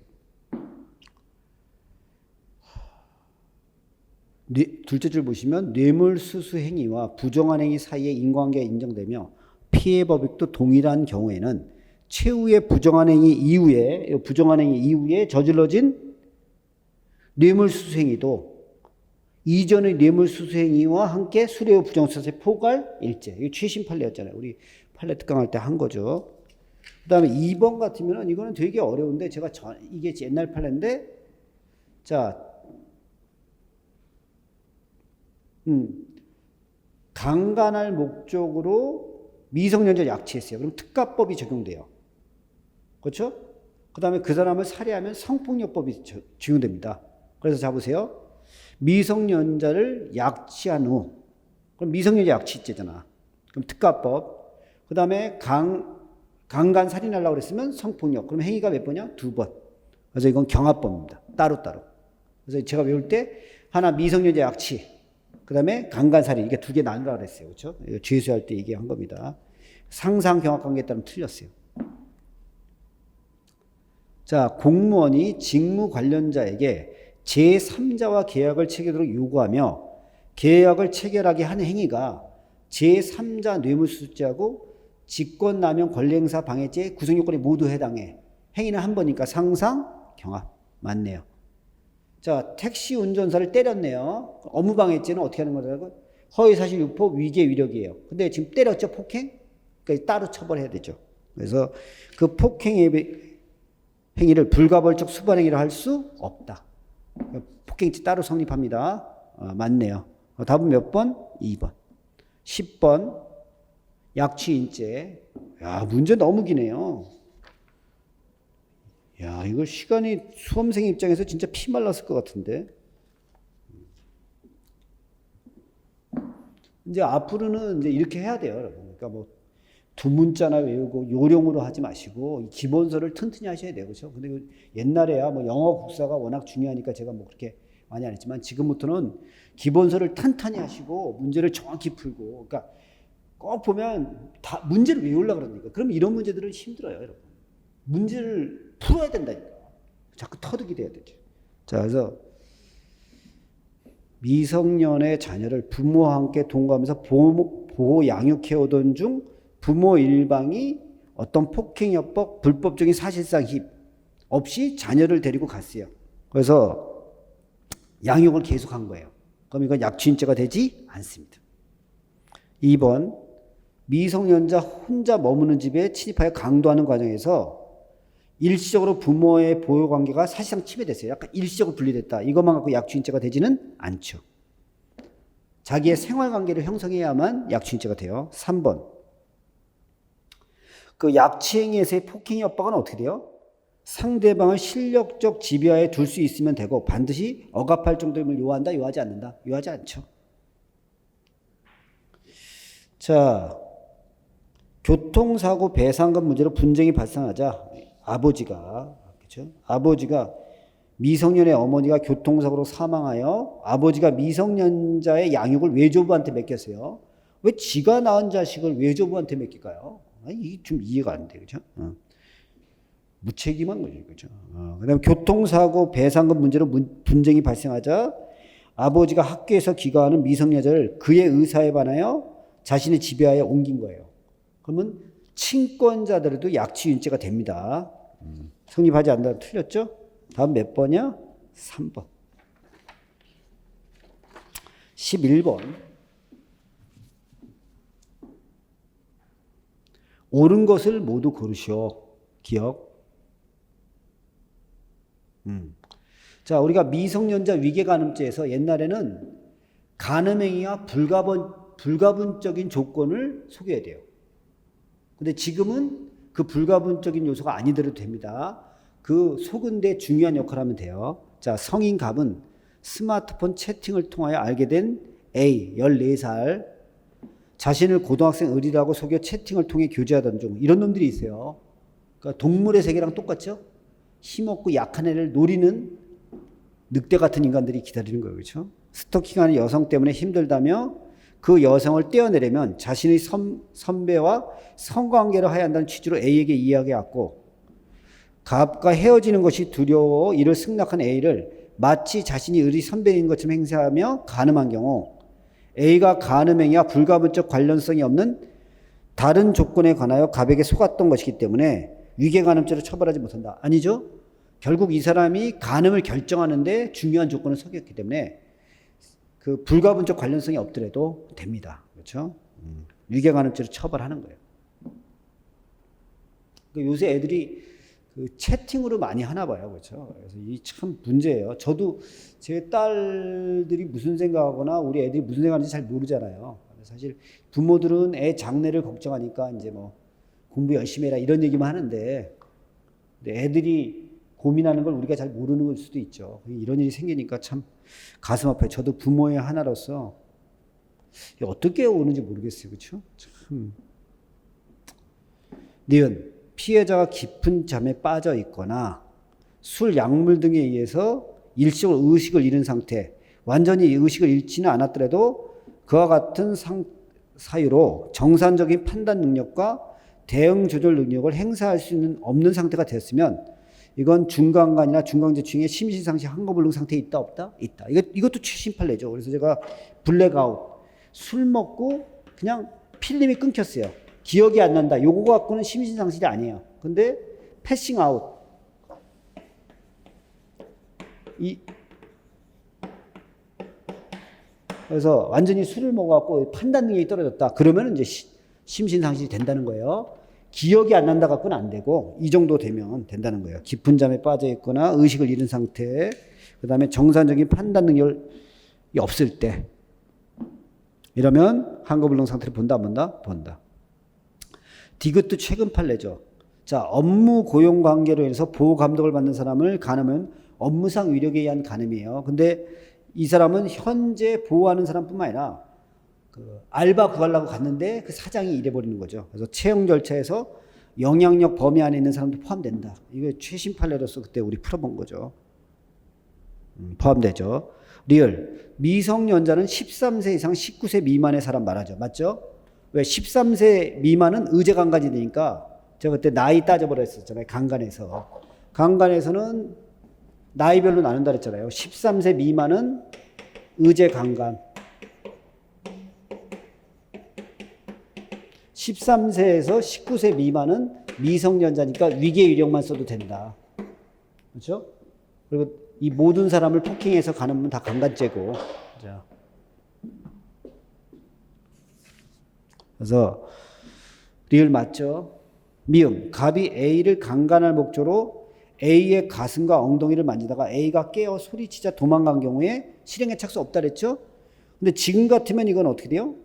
둘째 줄 보시면 뇌물수수 행위와 부정한 행위 사이에 인과관계가 인정되며 피해 법익도 동일한 경우에는 최후의 부정한 행위 이후에 저질러진 뇌물수수 행위도 이전의 뇌물수수 행위와 함께 수뢰후 부정처사죄 포괄일죄. 이거 최신 판례였잖아요. 우리 판례 특강할 때 한 거죠. 그 다음에 2번 같으면 이거는 되게 어려운데 제가 이게 옛날 판례인데 자, 강간할 목적으로 미성년자를 약취했어요. 그럼 특가법이 적용돼요. 그렇죠? 그 다음에 그 사람을 살해하면 성폭력법이 적용됩니다. 그래서 자 보세요. 미성년자를 약취한 후, 그럼 미성년자 약취죄잖아. 그럼 특가법. 그 다음에 강간 살인하려고 그랬으면 성폭력. 그럼 행위가 몇 번이야? 2번. 그래서 이건 경합법입니다. 따로따로. 그래서 제가 외울 때 하나 미성년자 약취, 그 다음에 강간 살인, 이게 2개 나누라 그랬어요. 그렇죠? 죄수할 때 얘기한 겁니다. 상상 경합 관계에 따르면 틀렸어요. 자, 공무원이 직무 관련자에게 제3자와 계약을 체결하도록 요구하며 계약을 체결하게 하는 행위가 제3자 뇌물수수죄하고 직권남용 권리행사 방해죄 구성요건에 모두 해당해. 행위는 한 번이니까 상상 경합 맞네요. 자, 택시 운전사를 때렸네요. 업무방해죄는 어떻게 하는 거라고? 허위사실 유포 위계 위력이에요. 근데 지금 때렸죠, 폭행? 그러니까 따로 처벌해야 되죠. 그래서 그 폭행의 행위를 불가벌적 수반행위를 할 수 없다. 폭행죄 따로 성립합니다. 맞네요. 답은 몇 번? 2번. 10번 약취인죄. 야, 문제 너무 기네요. 야, 이거 시간이 수험생 입장에서 진짜 피 말랐을 것 같은데. 이제 앞으로는 이제 이렇게 해야 돼요, 여러분. 그러니까 뭐 두 문자나 외우고 요령으로 하지 마시고 기본서를 튼튼히 하셔야 돼요, 그렇죠? 근데 옛날에야 뭐 영어 국사가 워낙 중요하니까 제가 뭐 그렇게 많이 안 했지만 지금부터는 기본서를 탄탄히 하시고 문제를 정확히 풀고, 그러니까 꼭 보면 다 문제를 외우려고 그러니까. 그럼 이런 문제들은 힘들어요, 여러분. 문제를 풀어야 된다니까. 자꾸 터득이 돼야 되죠. 자, 그래서 미성년의 자녀를 부모와 함께 동거하면서 보호 양육해오던 중 부모 일방이 어떤 폭행협박, 불법적인 사실상 힘 없이 자녀를 데리고 갔어요. 그래서 양육을 계속한 거예요. 그럼 이건 약취인죄가 되지 않습니다. 2번, 미성년자 혼자 머무는 집에 침입하여 강도하는 과정에서 일시적으로 부모의 보호 관계가 사실상 침해됐어요. 약간 일시적으로 분리됐다. 이것만 갖고 약취인죄가 되지는 않죠. 자기의 생활 관계를 형성해야만 약취인죄가 돼요. 3번. 그 약취행위에서의 폭행 협박은 어떻게 돼요? 상대방을 실력적 지배하에 둘 수 있으면 되고 반드시 억압할 정도의 힘을 요한다, 요하지 않는다? 요하지 않죠. 자, 교통사고 배상금 문제로 분쟁이 발생하자 아버지가, 그렇죠? 아버지가 미성년의 어머니가 교통사고로 사망하여 아버지가 미성년자의 양육을 외조부한테 맡겼어요. 왜 지가 낳은 자식을 외조부한테 맡길까요? 이게 좀 이해가 안 돼, 그죠? 무책임한 거죠, 그죠? 그다음 교통사고 배상금 문제로 분쟁이 발생하자 아버지가 학교에서 기가하는 미성년자를 그의 의사에 반하여 자신의 지배하에 옮긴 거예요. 그러면 친권자들에도 약취인죄가 됩니다. 성립하지 않는다. 틀렸죠? 다음 몇 번이야? 3번. 11번. 옳은 것을 모두 고르시오. 기억. 자, 우리가 미성년자 위계간음죄에서 옛날에는 간음행위와 불가분적인 조건을 속여야 돼요. 근데 지금은 그 불가분적인 요소가 아니더라도 됩니다. 그 속은 데 중요한 역할을 하면 돼요. 자, 성인 갑은 스마트폰 채팅을 통하여 알게 된 A, 14살. 자신을 고등학생 을이라고 속여 채팅을 통해 교제하던 중. 이런 놈들이 있어요. 그러니까 동물의 세계랑 똑같죠? 힘없고 약한 애를 노리는 늑대 같은 인간들이 기다리는 거예요. 그렇죠? 스토킹하는 여성 때문에 힘들다며 그 여성을 떼어내려면 자신의 선배와 성관계를 해야 한다는 취지로 A에게 이야기해왔고, 갑과 헤어지는 것이 두려워 이를 승낙한 A를 마치 자신이 을이 선배인 것처럼 행세하며 간음한 경우 A가 간음행위와 불가분적 관련성이 없는 다른 조건에 관하여 갑에게 속았던 것이기 때문에 위계간음죄로 처벌하지 못한다. 아니죠? 결국 이 사람이 간음을 결정하는데 중요한 조건을 속였기 때문에 그 불가분적 관련성이 없더라도 됩니다. 그렇죠? 위계간음죄로 처벌하는 거예요. 그러니까 요새 애들이 그 채팅으로 많이 하나 봐요. 그렇죠? 그래서 이 참 문제예요. 저도 제 딸들이 무슨 생각하거나 우리 애들이 무슨 생각하는지 잘 모르잖아요. 사실 부모들은 애 장래를 걱정하니까 이제 뭐 공부 열심히 해라 이런 얘기만 하는데 애들이 고민하는 걸 우리가 잘 모르는 걸 수도 있죠. 이런 일이 생기니까 참 가슴 아파요. 저도 부모의 하나로서 어떻게 오는지 모르겠어요. 그렇죠? 참. 니은 피해자가 깊은 잠에 빠져 있거나 술, 약물 등에 의해서 일시적으로 의식을 잃은 상태, 완전히 의식을 잃지는 않았더라도 그와 같은 사유로 정상적인 판단 능력과 대응 조절 능력을 행사할 수 없는 상태가 됐으면 이건 중간간이나 중간지층의 심신상실 한거불능 상태에 있다 없다? 있다. 이것도 최신 판례죠. 그래서 제가 블랙아웃, 술 먹고 그냥 필름이 끊겼어요. 기억이 안 난다. 요거 갖고는 심신상실이 아니에요. 근데 패싱아웃, 그래서 완전히 술을 먹어갖고 판단 능력이 떨어졌다. 그러면 이제 심신상실이 된다는 거예요. 기억이 안 난다 갖고는 안 되고 이 정도 되면 된다는 거예요. 깊은 잠에 빠져 있거나 의식을 잃은 상태, 그 다음에 정상적인 판단 능력이 없을 때 이러면 한거불능 상태를 본다 안 본다? 본다. 디귿도 최근 판례죠. 자, 업무 고용 관계로 인해서 보호 감독을 받는 사람을 간음은 업무상 위력에 의한 간음이에요. 근데 이 사람은 현재 보호하는 사람뿐만 아니라 알바 구하려고 갔는데 그 사장이 이래버리는 거죠. 그래서 채용 절차에서 영향력 범위 안에 있는 사람도 포함된다. 이게 최신 판례로서 그때 우리 풀어본 거죠. 포함되죠. 리얼 미성년자는 13세 이상 19세 미만의 사람 말하죠. 맞죠? 왜 13세 미만은 의제 강간이 되니까 제가 그때 나이 따져버렸었잖아요. 강간에서는 나이별로 나눈다 그랬잖아요. 13세 미만은 의제 강간, 13세에서 19세 미만은 미성년자니까 위계 유령만 써도 된다. 그렇죠? 그리고 이 모든 사람을 폭행해서 간음은 다 강간죄고. 자. 그래서 리을 맞죠? 미음 갑이 A를 강간할 목적으로 A의 가슴과 엉덩이를 만지다가 A가 깨어 소리치자 도망간 경우에 실행에 착수 없다 그랬죠? 근데 지금 같으면 이건 어떻게 돼요?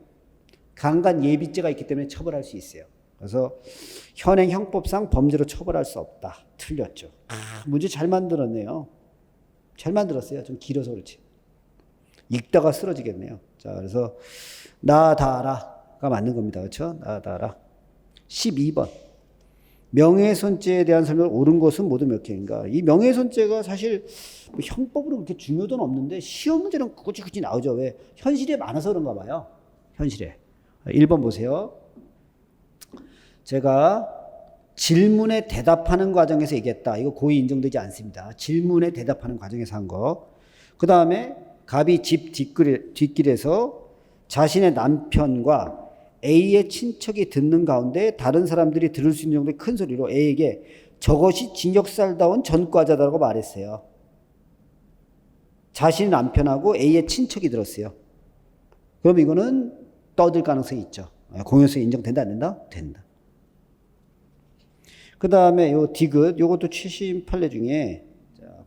강간 예비죄가 있기 때문에 처벌할 수 있어요. 그래서 현행 형법상 범죄로 처벌할 수 없다. 틀렸죠. 문제 잘 만들었네요. 잘 만들었어요. 좀 길어서 그렇지. 읽다가 쓰러지겠네요. 자, 그래서 나 다 알아가 맞는 겁니다. 그렇죠? 나 다 알아. 12번. 명예훼손죄에 대한 설명을 옳은 것은 모두 몇 개인가? 이 명예훼손죄가 사실 뭐 형법으로 그렇게 중요도는 없는데 시험 문제는 꾸지꾸지 나오죠. 왜? 현실에 많아서 그런가 봐요. 현실에. 1번 보세요. 제가 질문에 대답하는 과정에서 얘기했다. 이거 고의 인정되지 않습니다. 질문에 대답하는 과정에서 한 거. 그 다음에 갑이 집 뒷길에서 자신의 남편과 A의 친척이 듣는 가운데 다른 사람들이 들을 수 있는 정도의 큰 소리로 A에게 저것이 징역살다운 전과자다라고 말했어요. 자신의 남편하고 A의 친척이 들었어요. 그럼 이거는 떠들 가능성이 있죠. 공연성이 인정된다 안 된다? 된다. 그 다음에 요 디귿, 요것도 최신 판례 중에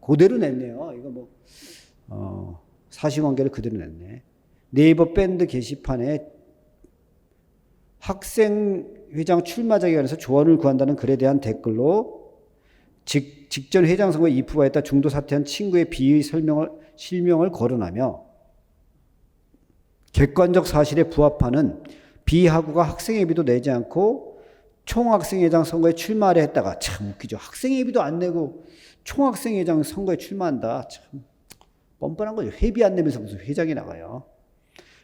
그대로 냈네요. 이거 사실관계를 그대로 냈네. 네이버 밴드 게시판에 학생회장 출마자에 관해서 조언을 구한다는 글에 대한 댓글로 직전 회장 선거에 이프바했다 중도 사퇴한 친구의 비의 실명을 거론하며 객관적 사실에 부합하는 비하구가 학생회비도 내지 않고 총학생회장 선거에 출마하려 했다가 참 웃기죠. 학생회비도 안 내고 총학생회장 선거에 출마한다. 참 뻔뻔한 거죠. 회비 안 내면서 무슨 회장이 나가요.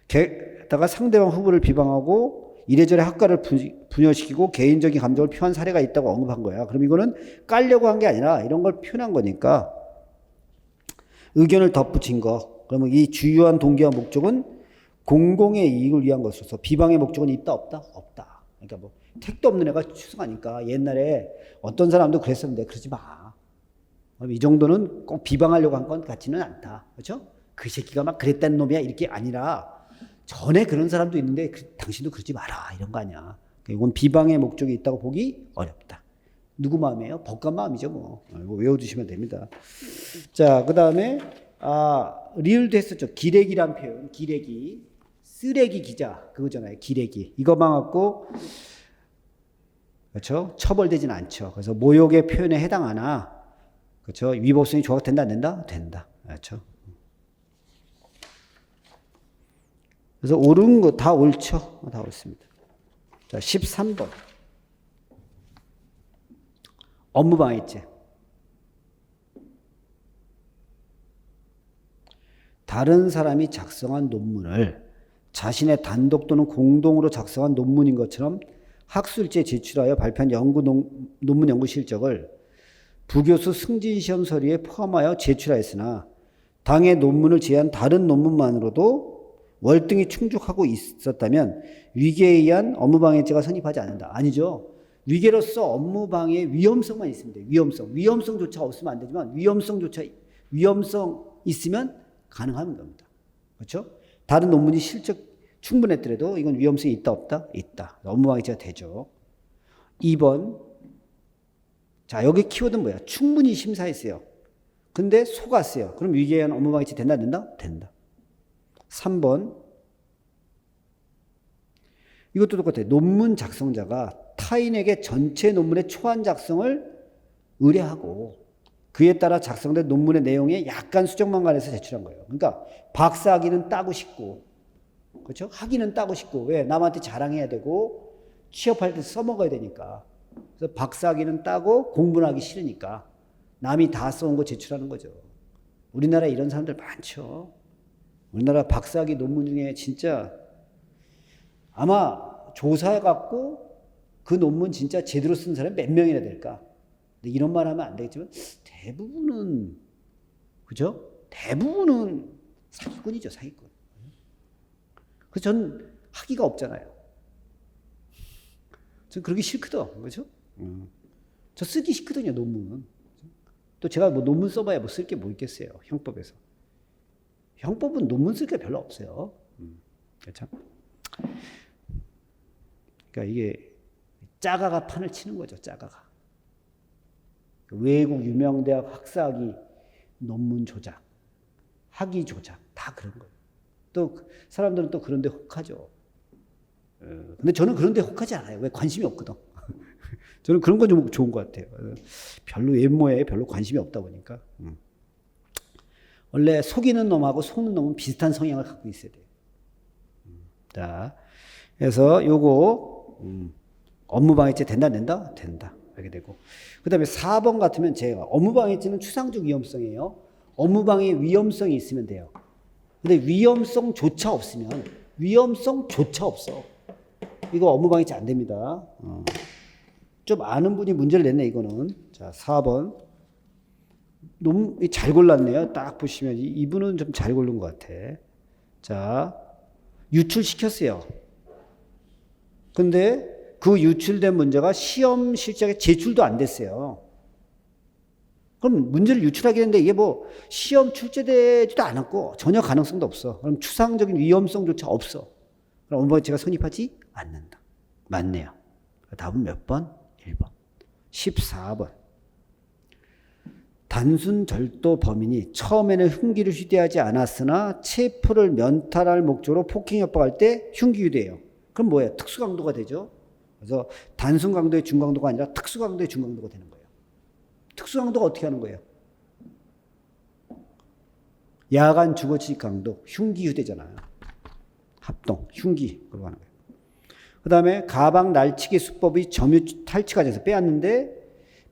게다가 상대방 후보를 비방하고 이래저래 학과를 분열시키고 개인적인 감정을 표한 사례가 있다고 언급한 거야. 그럼 이거는 깔려고 한 게 아니라 이런 걸 표현한 거니까 의견을 덧붙인 거. 그러면 이 주요한 동기와 목적은 공공의 이익을 위한 것으로서 비방의 목적은 있다 없다? 없다. 그러니까 뭐 택도 없는 애가 추승하니까 옛날에 어떤 사람도 그랬었는데 그러지 마. 이 정도는 꼭 비방하려고 한 건 같지는 않다. 그렇죠? 그 새끼가 막 그랬다는 놈이야 이렇게 아니라 전에 그런 사람도 있는데 당신도 그러지 마라 이런 거 아니야. 이건 비방의 목적이 있다고 보기 어렵다. 누구 마음이에요? 법관 마음이죠 뭐. 이거 외워두시면 됩니다. 자, 그 다음에 리을도 했었죠. 기레기란 표현. 기레기. 쓰레기 기자 그거잖아요. 기레기. 이거만 갖고 그렇죠? 처벌되진 않죠. 그래서 모욕의 표현에 해당하나 그렇죠? 위법성이 조각된다 안 된다? 된다. 그렇죠? 그래서 옳은 거 다 옳죠? 다 옳습니다. 자, 13번. 업무방해죄. 다른 사람이 작성한 논문을 자신의 단독 또는 공동으로 작성한 논문인 것처럼 학술지에 제출하여 발표한 논문 연구 실적을 부교수 승진시험 서류에 포함하여 제출하였으나 당의 논문을 제한 다른 논문만으로도 월등히 충족하고 있었다면 위계에 의한 업무방해죄가 성립하지 않는다. 아니죠. 위계로서 업무방해 위험성만 있으면 돼요. 위험성조차 없으면 안 되지만 위험성 있으면 가능한 겁니다. 그렇죠? 다른 논문이 실적 충분했더라도 이건 위험성이 있다 없다? 있다. 업무방해죄가 되죠. 2번. 자, 여기 키워드는 뭐야? 충분히 심사했어요. 근데 속았어요. 그럼 위계에 의한 업무방해죄 된다 안 된다? 된다. 3번. 이것도 똑같아요. 논문 작성자가 타인에게 전체 논문의 초안 작성을 의뢰하고 그에 따라 작성된 논문의 내용에 약간 수정만 가해서 제출한 거예요. 그러니까 박사학위는 따고 싶고, 그렇죠? 학위는 따고 싶고, 왜? 남한테 자랑해야 되고 취업할 때 써먹어야 되니까. 그래서 박사학위는 따고 공부는 하기 싫으니까 남이 다 써온 거 제출하는 거죠. 우리나라에 이런 사람들 많죠. 우리나라 박사학위 논문 중에 진짜 아마 조사해갖고 그 논문 진짜 제대로 쓴 사람이 몇 명이나 될까? 근데 이런 말 하면 안 되겠지만 대부분은, 그죠? 대부분은 사기꾼이죠, 사기꾼. 그래서 전 학위가 없잖아요. 전 그러기 싫거든, 그죠? 저 쓰기 싫거든요, 논문은. 또 제가 뭐 논문 써봐야 뭐 쓸 게 뭐 있겠어요, 형법에서. 형법은 논문 쓸 게 별로 없어요. 그렇죠? 그러니까 이게 짜가가 판을 치는 거죠, 짜가가. 외국 유명 대학 학사학위 논문 조작, 학위 조작, 다 그런 거예요. 또 사람들은 또 그런 데 혹하죠. 근데 저는 그런 데 혹하지 않아요. 왜? 관심이 없거든. 저는 그런 건 좀 좋은 것 같아요. 별로 외모에 별로 관심이 없다 보니까. 원래 속이는 놈하고 속는 놈은 비슷한 성향을 갖고 있어야 돼요. 자, 그래서 요거 업무방해죄 된다 안 된다? 된다. 이렇게 되고. 그 다음에 4번 같으면 제가 업무방해죄는 추상적 위험성이에요. 업무방해 위험성이 있으면 돼요. 근데 위험성조차 없어. 이거 업무방해죄 안 됩니다. 좀 아는 분이 문제를 냈네, 이거는. 자, 4번. 너무 잘 골랐네요. 딱 보시면 이분은 좀 잘 고른 것 같아. 자, 유출시켰어요. 근데 그 유출된 문제가 시험 실적에 제출도 안 됐어요. 그럼 문제를 유출하게 되는데 이게 뭐 시험 출제되지도 않았고 전혀 가능성도 없어. 그럼 추상적인 위험성조차 없어. 그럼 업무방해죄가 성립하지 않는다. 맞네요. 답은 몇 번? 1번. 14번. 단순 절도 범인이 처음에는 흉기를 휴대하지 않았으나 체포를 면탈할 목적으로 폭행 협박할 때 흉기 휴대해요. 그럼 뭐예요? 특수강도가 되죠. 그래서 단순 강도의 중강도가 아니라 특수강도의 중강도가 되는 거예요. 특수강도가 어떻게 하는 거예요? 야간 주거지식 강도, 흉기 휴대잖아요. 합동, 흉기, 그러고 하는 거예요. 그 다음에 가방 날치기 수법의 점유 탈취가 돼서 빼앗는데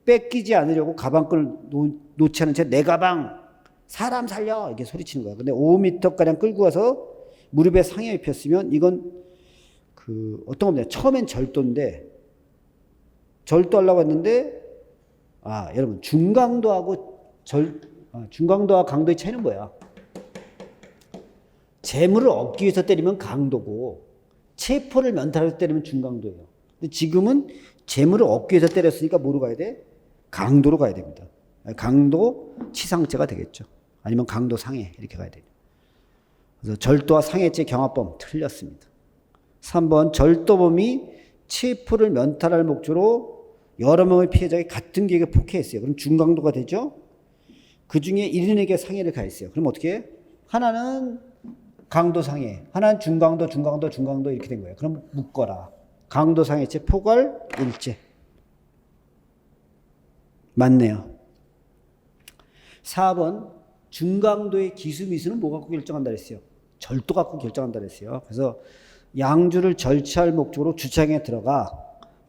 뺏기지 않으려고 가방끈을 놓지 않은 채 내 가방, 사람 살려! 이렇게 소리치는 거야. 근데 5m가량 끌고 가서 무릎에 상해 입혔으면 이건 어떤 겁니까? 처음엔 절도인데, 절도하려고 했는데, 여러분, 중강도하고 중강도와 강도의 차이는 뭐야? 재물을 얻기 위해서 때리면 강도고, 체포를 면탈해서 때리면 중강도예요. 근데 지금은 재물을 얻기 위해서 때렸으니까 뭐로 가야 돼? 강도로 가야 됩니다. 강도 치상죄가 되겠죠. 아니면 강도 상해 이렇게 가야 돼요. 그래서 절도와 상해죄 경합범 틀렸습니다. 3번 절도범이 체포를 면탈할 목적으로 여러 명의 피해자에게 같은 기획에 폭행했어요. 그럼 중강도가 되죠. 그중에 1인에게 상해를 가했어요. 그럼 어떻게 해? 하나는 강도 상해, 하나는 중강도 이렇게 된 거예요. 그럼 묶어라. 강도 상해죄 포괄 일죄. 맞네요. 4번 중강도의 기수미수는 뭐 갖고 결정한다 그랬어요? 절도 갖고 결정한다 그랬어요. 그래서 양주를 절취할 목적으로 주차장에 들어가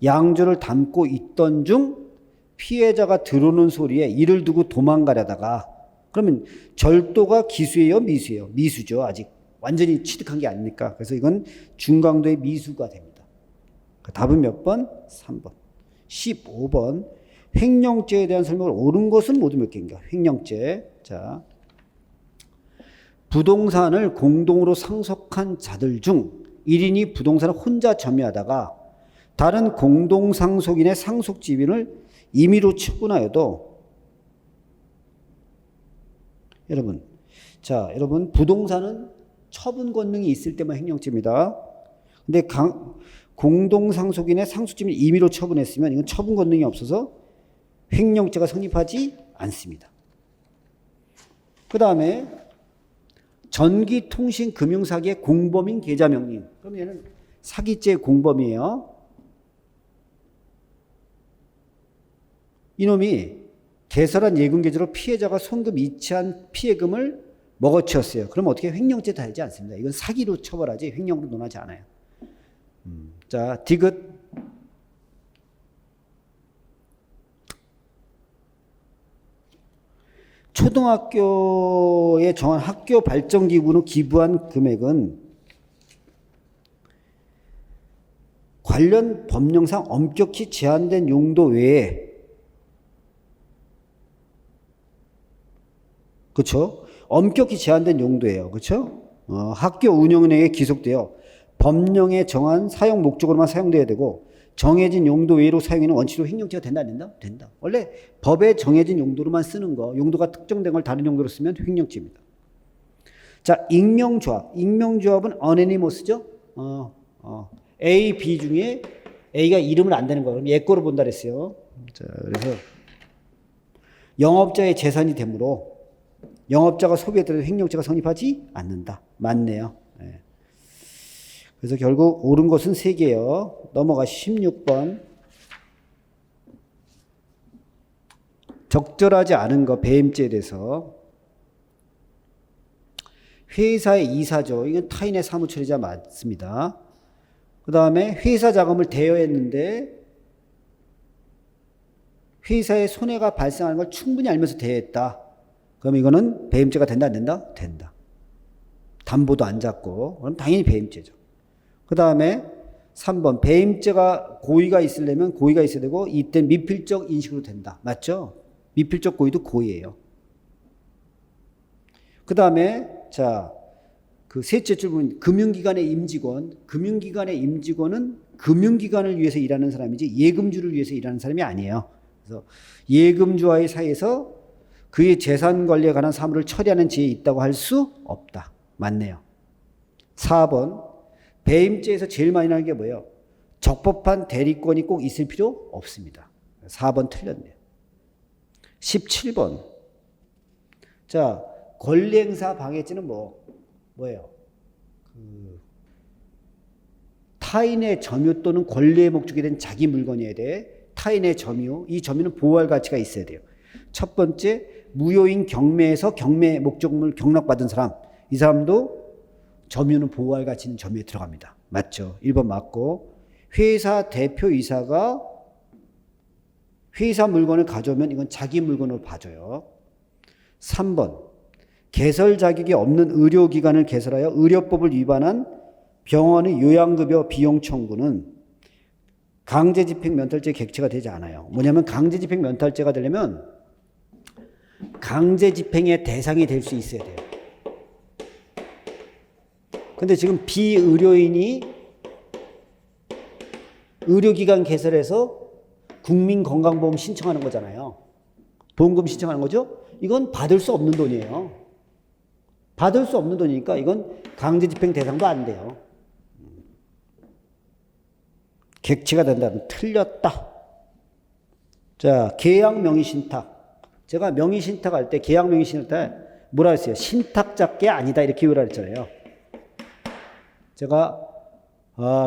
양주를 담고 있던 중 피해자가 들어오는 소리에 이를 두고 도망가려다가, 그러면 절도가 기수예요, 미수예요? 미수죠. 아직 완전히 취득한 게 아니니까. 그래서 이건 중강도의 미수가 됩니다. 답은 몇 번? 3번. 15번. 횡령죄에 대한 설명을 옳은 것은 모두 몇 개인가? 횡령죄. 자, 부동산을 공동으로 상속한 자들 중 1인이 부동산을 혼자 점유하다가 다른 공동상속인의 상속지분을 임의로 처분하여도, 여러분 부동산은 처분 권능이 있을 때만 횡령죄입니다. 근데 공동상속인의 상속지분을 임의로 처분했으면 이건 처분 권능이 없어서 횡령죄가 성립하지 않습니다. 그 다음에 전기통신금융사기의 공범인 계좌명령. 그럼 얘는 사기죄 공범이에요. 이놈이 개설한 예금계좌로 피해자가 송금 이체한 피해금을 먹어치웠어요. 그럼 어떻게 횡령죄 달지 않습니다. 이건 사기로 처벌하지 횡령으로 논하지 않아요. 자, 디귿. 초등학교에 정한 학교 발전기구로 기부한 금액은 관련 법령상 엄격히 제한된 용도 외에, 그렇죠? 엄격히 제한된 용도예요. 그렇죠? 학교 운영에 기속되어 법령에 정한 사용 목적으로만 사용돼야 되고 정해진 용도 외로 사용에는 원칙으로 횡령죄가 된다 안 된다? 된다. 원래 법에 정해진 용도로만 쓰는 거, 용도가 특정된 걸 다른 용도로 쓰면 횡령죄입니다. 자, 익명조합. 익명조합은 어네니머스죠? A, B 중에 A가 이름을 안 대는 거. 그럼 얘 거로 본다 그랬어요. 자, 그래서 영업자의 재산이 되므로 영업자가 소비에 따라 횡령죄가 성립하지 않는다. 맞네요. 네. 그래서 결국 옳은 것은 3개예요. 넘어가 16번. 적절하지 않은 거, 배임죄에 대해서. 회사의 이사죠. 이건 타인의 사무처리자 맞습니다. 그 다음에 회사 자금을 대여했는데 회사에 손해가 발생하는 걸 충분히 알면서 대여했다. 그럼 이거는 배임죄가 된다 안 된다? 된다. 담보도 안 잡고. 그럼 당연히 배임죄죠. 그 다음에 3번. 배임죄가 고의가 있으려면 고의가 있어야 되고 이때 미필적 인식으로 된다. 맞죠? 미필적 고의도 고의예요. 그 다음에 자, 그 셋째 줄은 금융기관의 임직원. 금융기관의 임직원은 금융기관을 위해서 일하는 사람이지 예금주를 위해서 일하는 사람이 아니에요. 그래서 예금주와의 사이에서 그의 재산 관리에 관한 사무를 처리하는 지혜에 있다고 할 수 없다. 맞네요. 4번. 배임죄에서 제일 많이 나는 게 뭐예요? 적법한 대리권이 꼭 있을 필요 없습니다. 4번 틀렸네요. 17번. 자, 권리행사 방해죄는 뭐예요? 타인의 점유 또는 권리의 목적이 된 자기 물건이어야 돼. 타인의 점유. 이 점유는 보호할 가치가 있어야 돼요. 첫 번째, 무효인 경매에서 경매 목적물 경락받은 사람. 이 사람도 점유는 보호할 가치 있는 점유에 들어갑니다. 맞죠? 1번 맞고. 회사 대표이사가 회사 물건을 가져오면 이건 자기 물건으로 봐줘요. 3번. 개설 자격이 없는 의료기관을 개설하여 의료법을 위반한 병원의 요양급여 비용 청구는 강제집행 면탈죄 객체가 되지 않아요. 뭐냐면 강제집행 면탈죄가 되려면 강제집행의 대상이 될 수 있어야 돼요. 근데 지금 비의료인이 의료기관 개설해서 국민건강보험 신청하는 거잖아요. 보험금 신청하는 거죠? 이건 받을 수 없는 돈이에요. 받을 수 없는 돈이니까 이건 강제집행 대상도 안 돼요. 객체가 된다면 틀렸다. 자, 계약 명의신탁. 제가 명의신탁 할 때, 계약 명의신탁 할 때 뭐라 했어요? 신탁자께 아니다 이렇게 외우라 했잖아요. 제가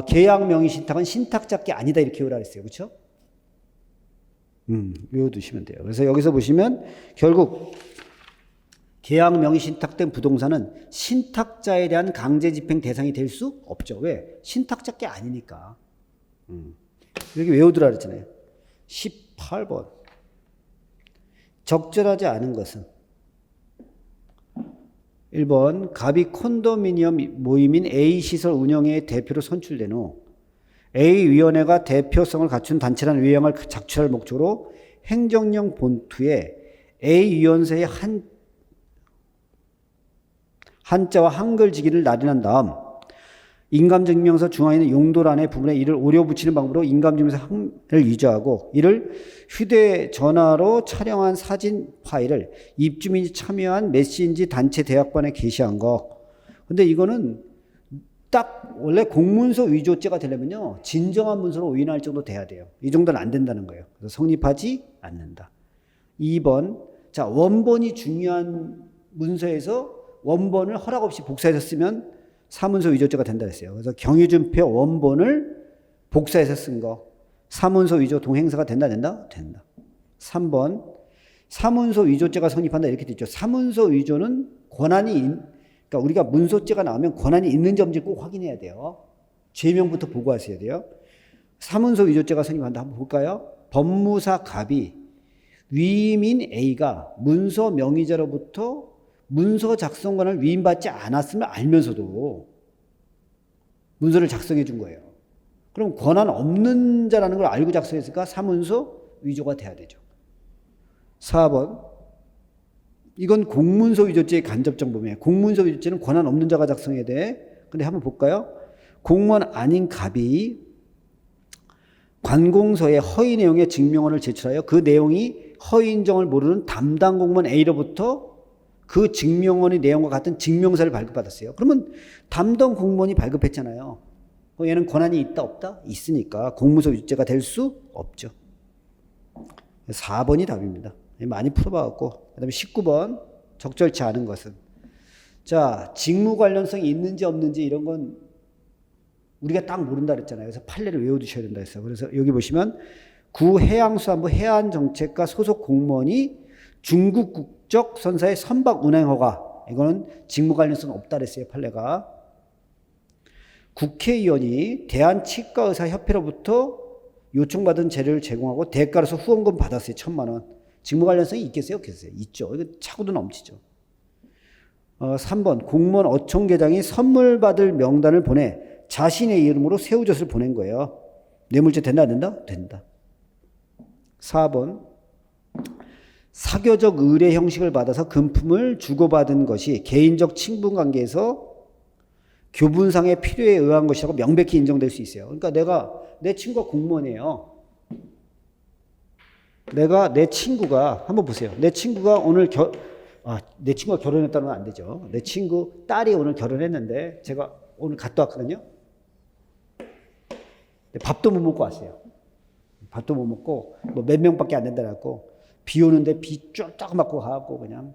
계약 명의신탁은 신탁자께 아니다 이렇게 외우라 했어요. 그렇죠? 외워두시면 돼요. 그래서 여기서 보시면 결국 계약 명의 신탁된 부동산은 신탁자에 대한 강제 집행 대상이 될 수 없죠. 왜? 신탁자 게 아니니까. 여기 외우더라 그랬잖아요. 18번. 적절하지 않은 것은 1번 갑이 콘도미니엄 모임인 A시설 운영회의 대표로 선출된 후 A위원회가 대표성을 갖춘 단체라는 외형을 작출할 목적으로 행정령 본투에 A위원회의 한자와 한글지기를 날인한 다음 인감증명서 중앙에 있는 용도란의 부분에 이를 오려 붙이는 방법으로 인감증명서 항을 유지하고 이를 휴대전화로 촬영한 사진 파일을 입주민이 참여한 메신지 단체 대학반에 게시한 거. 근데 이거는 딱 원래 공문서 위조죄가 되려면요 진정한 문서로 오인할 정도 돼야 돼요. 이 정도는 안 된다는 거예요. 그래서 성립하지 않는다. 2번. 자, 원본이 중요한 문서에서 원본을 허락 없이 복사해서 쓰면 사문서 위조죄가 된다 했어요. 그래서 경유준표 원본을 복사해서 쓴 거. 사문서 위조 동행사가 된다? 된다? 3번. 사문서 위조죄가 성립한다 이렇게 돼 있죠. 사문서 위조는 그러니까 우리가 문서죄가 나오면 권한이 있는지 없는지 꼭 확인해야 돼요. 죄명부터 보고하셔야 돼요. 사문서 위조죄가 성립한다. 한번 볼까요? 법무사 갑이 위임인 A가 문서 명의자로부터 문서 작성 권한을 위임받지 않았음을 알면서도 문서를 작성해 준 거예요. 그럼 권한 없는 자라는 걸 알고 작성했으니까 사문서 위조가 돼야 되죠. 4번. 이건 공문서 위조죄의 간접정범이에요. 공문서 위조죄는 권한 없는 자가 작성해야 돼. 근데 한번 볼까요? 공무원 아닌 갑이 관공서에 허위 내용의 증명원을 제출하여 그 내용이 허위 인정을 모르는 담당 공무원 A로부터 그 증명원의 내용과 같은 증명서를 발급받았어요. 그러면 담당 공무원이 발급했잖아요. 얘는 권한이 있다 없다? 있으니까 공문서 위조죄가 될 수 없죠. 4번이 답입니다. 많이 풀어봐갖고. 그 다음에 19번. 적절치 않은 것은. 자, 직무 관련성이 있는지 없는지 이런 건 우리가 딱 모른다 그랬잖아요. 그래서 판례를 외워두셔야 된다 했어요. 그래서 여기 보시면 구해양수안부 해안정책과 소속 공무원이 중국 국적 선사의 선박 운행허가. 이거는 직무 관련성 없다 그랬어요. 판례가. 국회의원이 대한치과의사협회로부터 요청받은 재료를 제공하고 대가로서 후원금 받았어요. 1,000만 원. 직무 관련성이 있겠어요? 없겠어요? 있죠. 이거 차고도 넘치죠. 3번. 공무원 어촌계장이 선물 받을 명단을 보내 자신의 이름으로 새우젓을 보낸 거예요. 뇌물죄 된다 안 된다? 된다. 4번. 사교적 의뢰 형식을 받아서 금품을 주고받은 것이 개인적 친분 관계에서 교분상의 필요에 의한 것이라고 명백히 인정될 수 있어요. 그러니까 내 친구가 공무원이에요. 내 친구가 한번 보세요. 내 친구가 내 친구가 결혼했다는 건 안 되죠. 내 친구 딸이 오늘 결혼했는데 제가 오늘 갔다 왔거든요. 밥도 못 먹고 왔어요. 밥도 못 먹고 뭐 몇 명밖에 안 된다 그래갖고 비 오는데 비 쫄딱 맞고 가갖고 그냥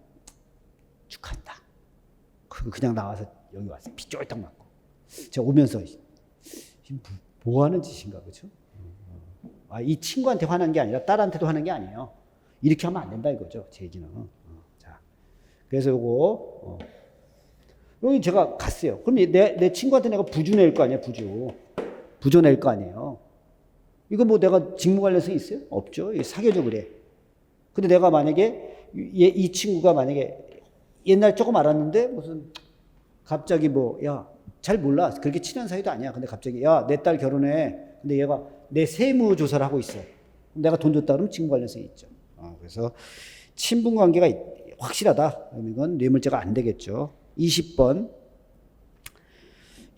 축하한다. 그냥 나와서 여기 왔어요. 비 쫄딱 맞고. 제가 오면서 뭐 하는 짓인가 그렇죠? 이 친구한테 화난 게 아니라 딸한테도 화난 게 아니에요. 이렇게 하면 안 된다 이거죠. 제 얘기는. 자, 그래서 여기 제가 갔어요. 그럼 내 친구한테 내가 부주 낼 거 아니에요. 부주 낼 거 아니에요. 이거 뭐 내가 직무 관련성이 있어요? 없죠. 사교적 의뢰. 근데 내가 만약에 이 친구가 만약에 옛날 조금 알았는데 무슨 갑자기 잘 몰라. 그렇게 친한 사이도 아니야. 근데 갑자기 내 딸 결혼해. 근데 얘가 내 세무 조사를 하고 있어. 내가 돈 줬다 그러면 직무 관련성이 있죠. 그래서 친분 관계가 확실하다. 그럼 이건 뇌물죄가 안 되겠죠. 20번.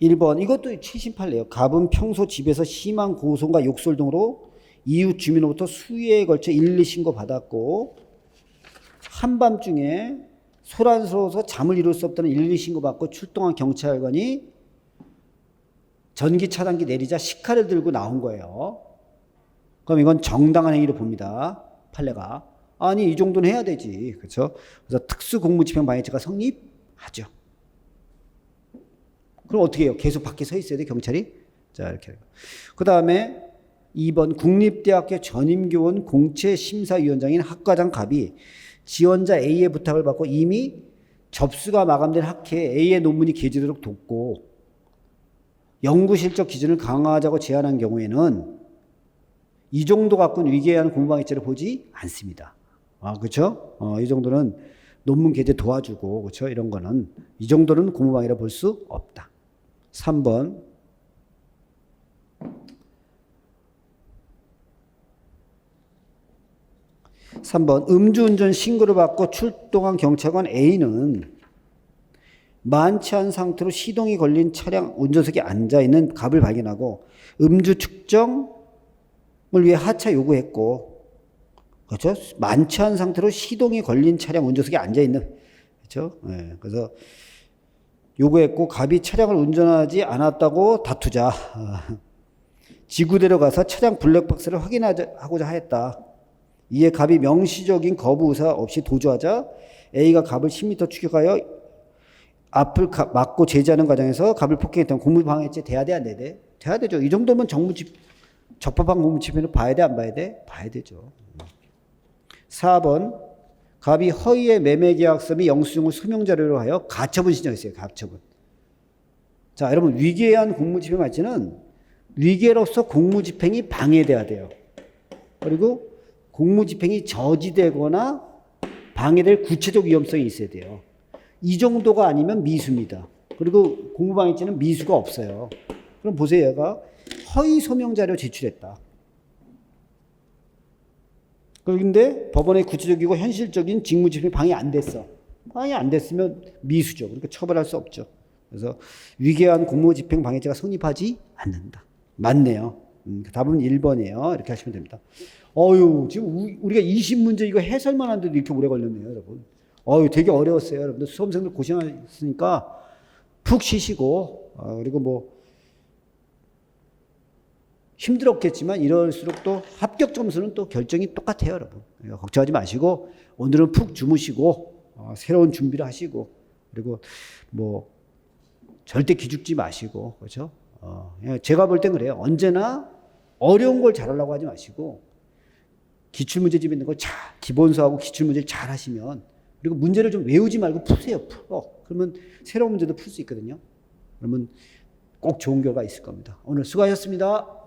1번. 이것도 최신 판례예요. 갑은 평소 집에서 심한 고소와 욕설 등으로 이웃 주민으로부터 수위에 걸쳐 112 신고 받았고 한밤중에 소란스러워서 잠을 이룰 수 없다는 112 신고 받고 출동한 경찰관이 전기 차단기 내리자 식칼을 들고 나온 거예요. 그럼 이건 정당한 행위로 봅니다. 판례가. 아니 이 정도는 해야 되지. 그렇죠? 그래서 특수공무집행방해죄가 성립하죠. 그럼 어떻게 해요? 계속 밖에 서 있어야 돼 경찰이? 자 이렇게. 그 다음에 2번 국립대학교 전임교원 공채심사위원장인 학과장 갑이 지원자 A의 부탁을 받고 이미 접수가 마감된 학회에 A의 논문이 게재되도록 돕고 연구 실적 기준을 강화하자고 제안한 경우에는 이 정도 갖고는 위계한 공부방해죄를 보지 않습니다. 그렇죠? 이 정도는 논문 게재 도와주고, 그렇죠? 이런 거는 이 정도는 공부방해라 볼 수 없다. 3번. 음주운전 신고를 받고 출동한 경찰관 A는 만취한 상태로 시동이 걸린 차량 운전석에 앉아있는 갑을 발견하고 음주 측정을 위해 하차 요구했고, 그렇죠? 만취한 상태로 시동이 걸린 차량 운전석에 앉아있는, 그렇죠? 네, 그래서 요구했고 갑이 차량을 운전하지 않았다고 다투자 지구대로 가서 차량 블랙박스를 확인하고자 하였다. 이에 갑이 명시적인 거부 의사 없이 도주하자 A가 갑을 10m 추격하여 앞을 막고 제지하는 과정에서 갑을 폭행했던 공무방해죄 돼야 돼, 안 돼야 돼? 돼야 되죠. 이 정도면 적법한 공무집행을 봐야 돼, 안 봐야 돼? 봐야 되죠. 4번. 갑이 허위의 매매계약서 및 영수증을 소명자료로 하여 가처분 신청했어요. 가처분. 자, 여러분, 위계한 공무집행 할지는 위계로서 공무집행이 방해돼야 돼요. 그리고 공무집행이 저지되거나 방해될 구체적 위험성이 있어야 돼요. 이 정도가 아니면 미수입니다. 그리고 공무방해죄는 미수가 없어요. 그럼 보세요. 얘가 허위 소명자료 제출했다. 그런데 법원의 구체적이고 현실적인 직무집행이 방해 안 됐어. 방해 안 됐으면 미수죠. 그러니까 처벌할 수 없죠. 그래서 위계한 공무집행 방해죄가 성립하지 않는다. 맞네요. 답은 1번이에요. 이렇게 하시면 됩니다. 지금 우리가 20문제 이거 해설만 하는데도 이렇게 오래 걸렸네요, 여러분. 되게 어려웠어요. 여러분들 수험생들 고생하셨으니까 푹 쉬시고, 그리고 뭐 힘들었겠지만 이럴수록 또 합격 점수는 또 결정이 똑같아요, 여러분. 걱정하지 마시고 오늘은 푹 주무시고 새로운 준비를 하시고, 그리고 뭐 절대 기죽지 마시고, 그렇죠? 제가 볼 땐 그래요. 언제나 어려운 걸 잘하려고 하지 마시고 기출문제집에 있는 거 기본서하고 기출문제를 잘 하시면, 그리고 문제를 좀 외우지 말고 푸세요. 풀어. 그러면 새로운 문제도 풀 수 있거든요. 그러면 꼭 좋은 결과 있을 겁니다. 오늘 수고하셨습니다.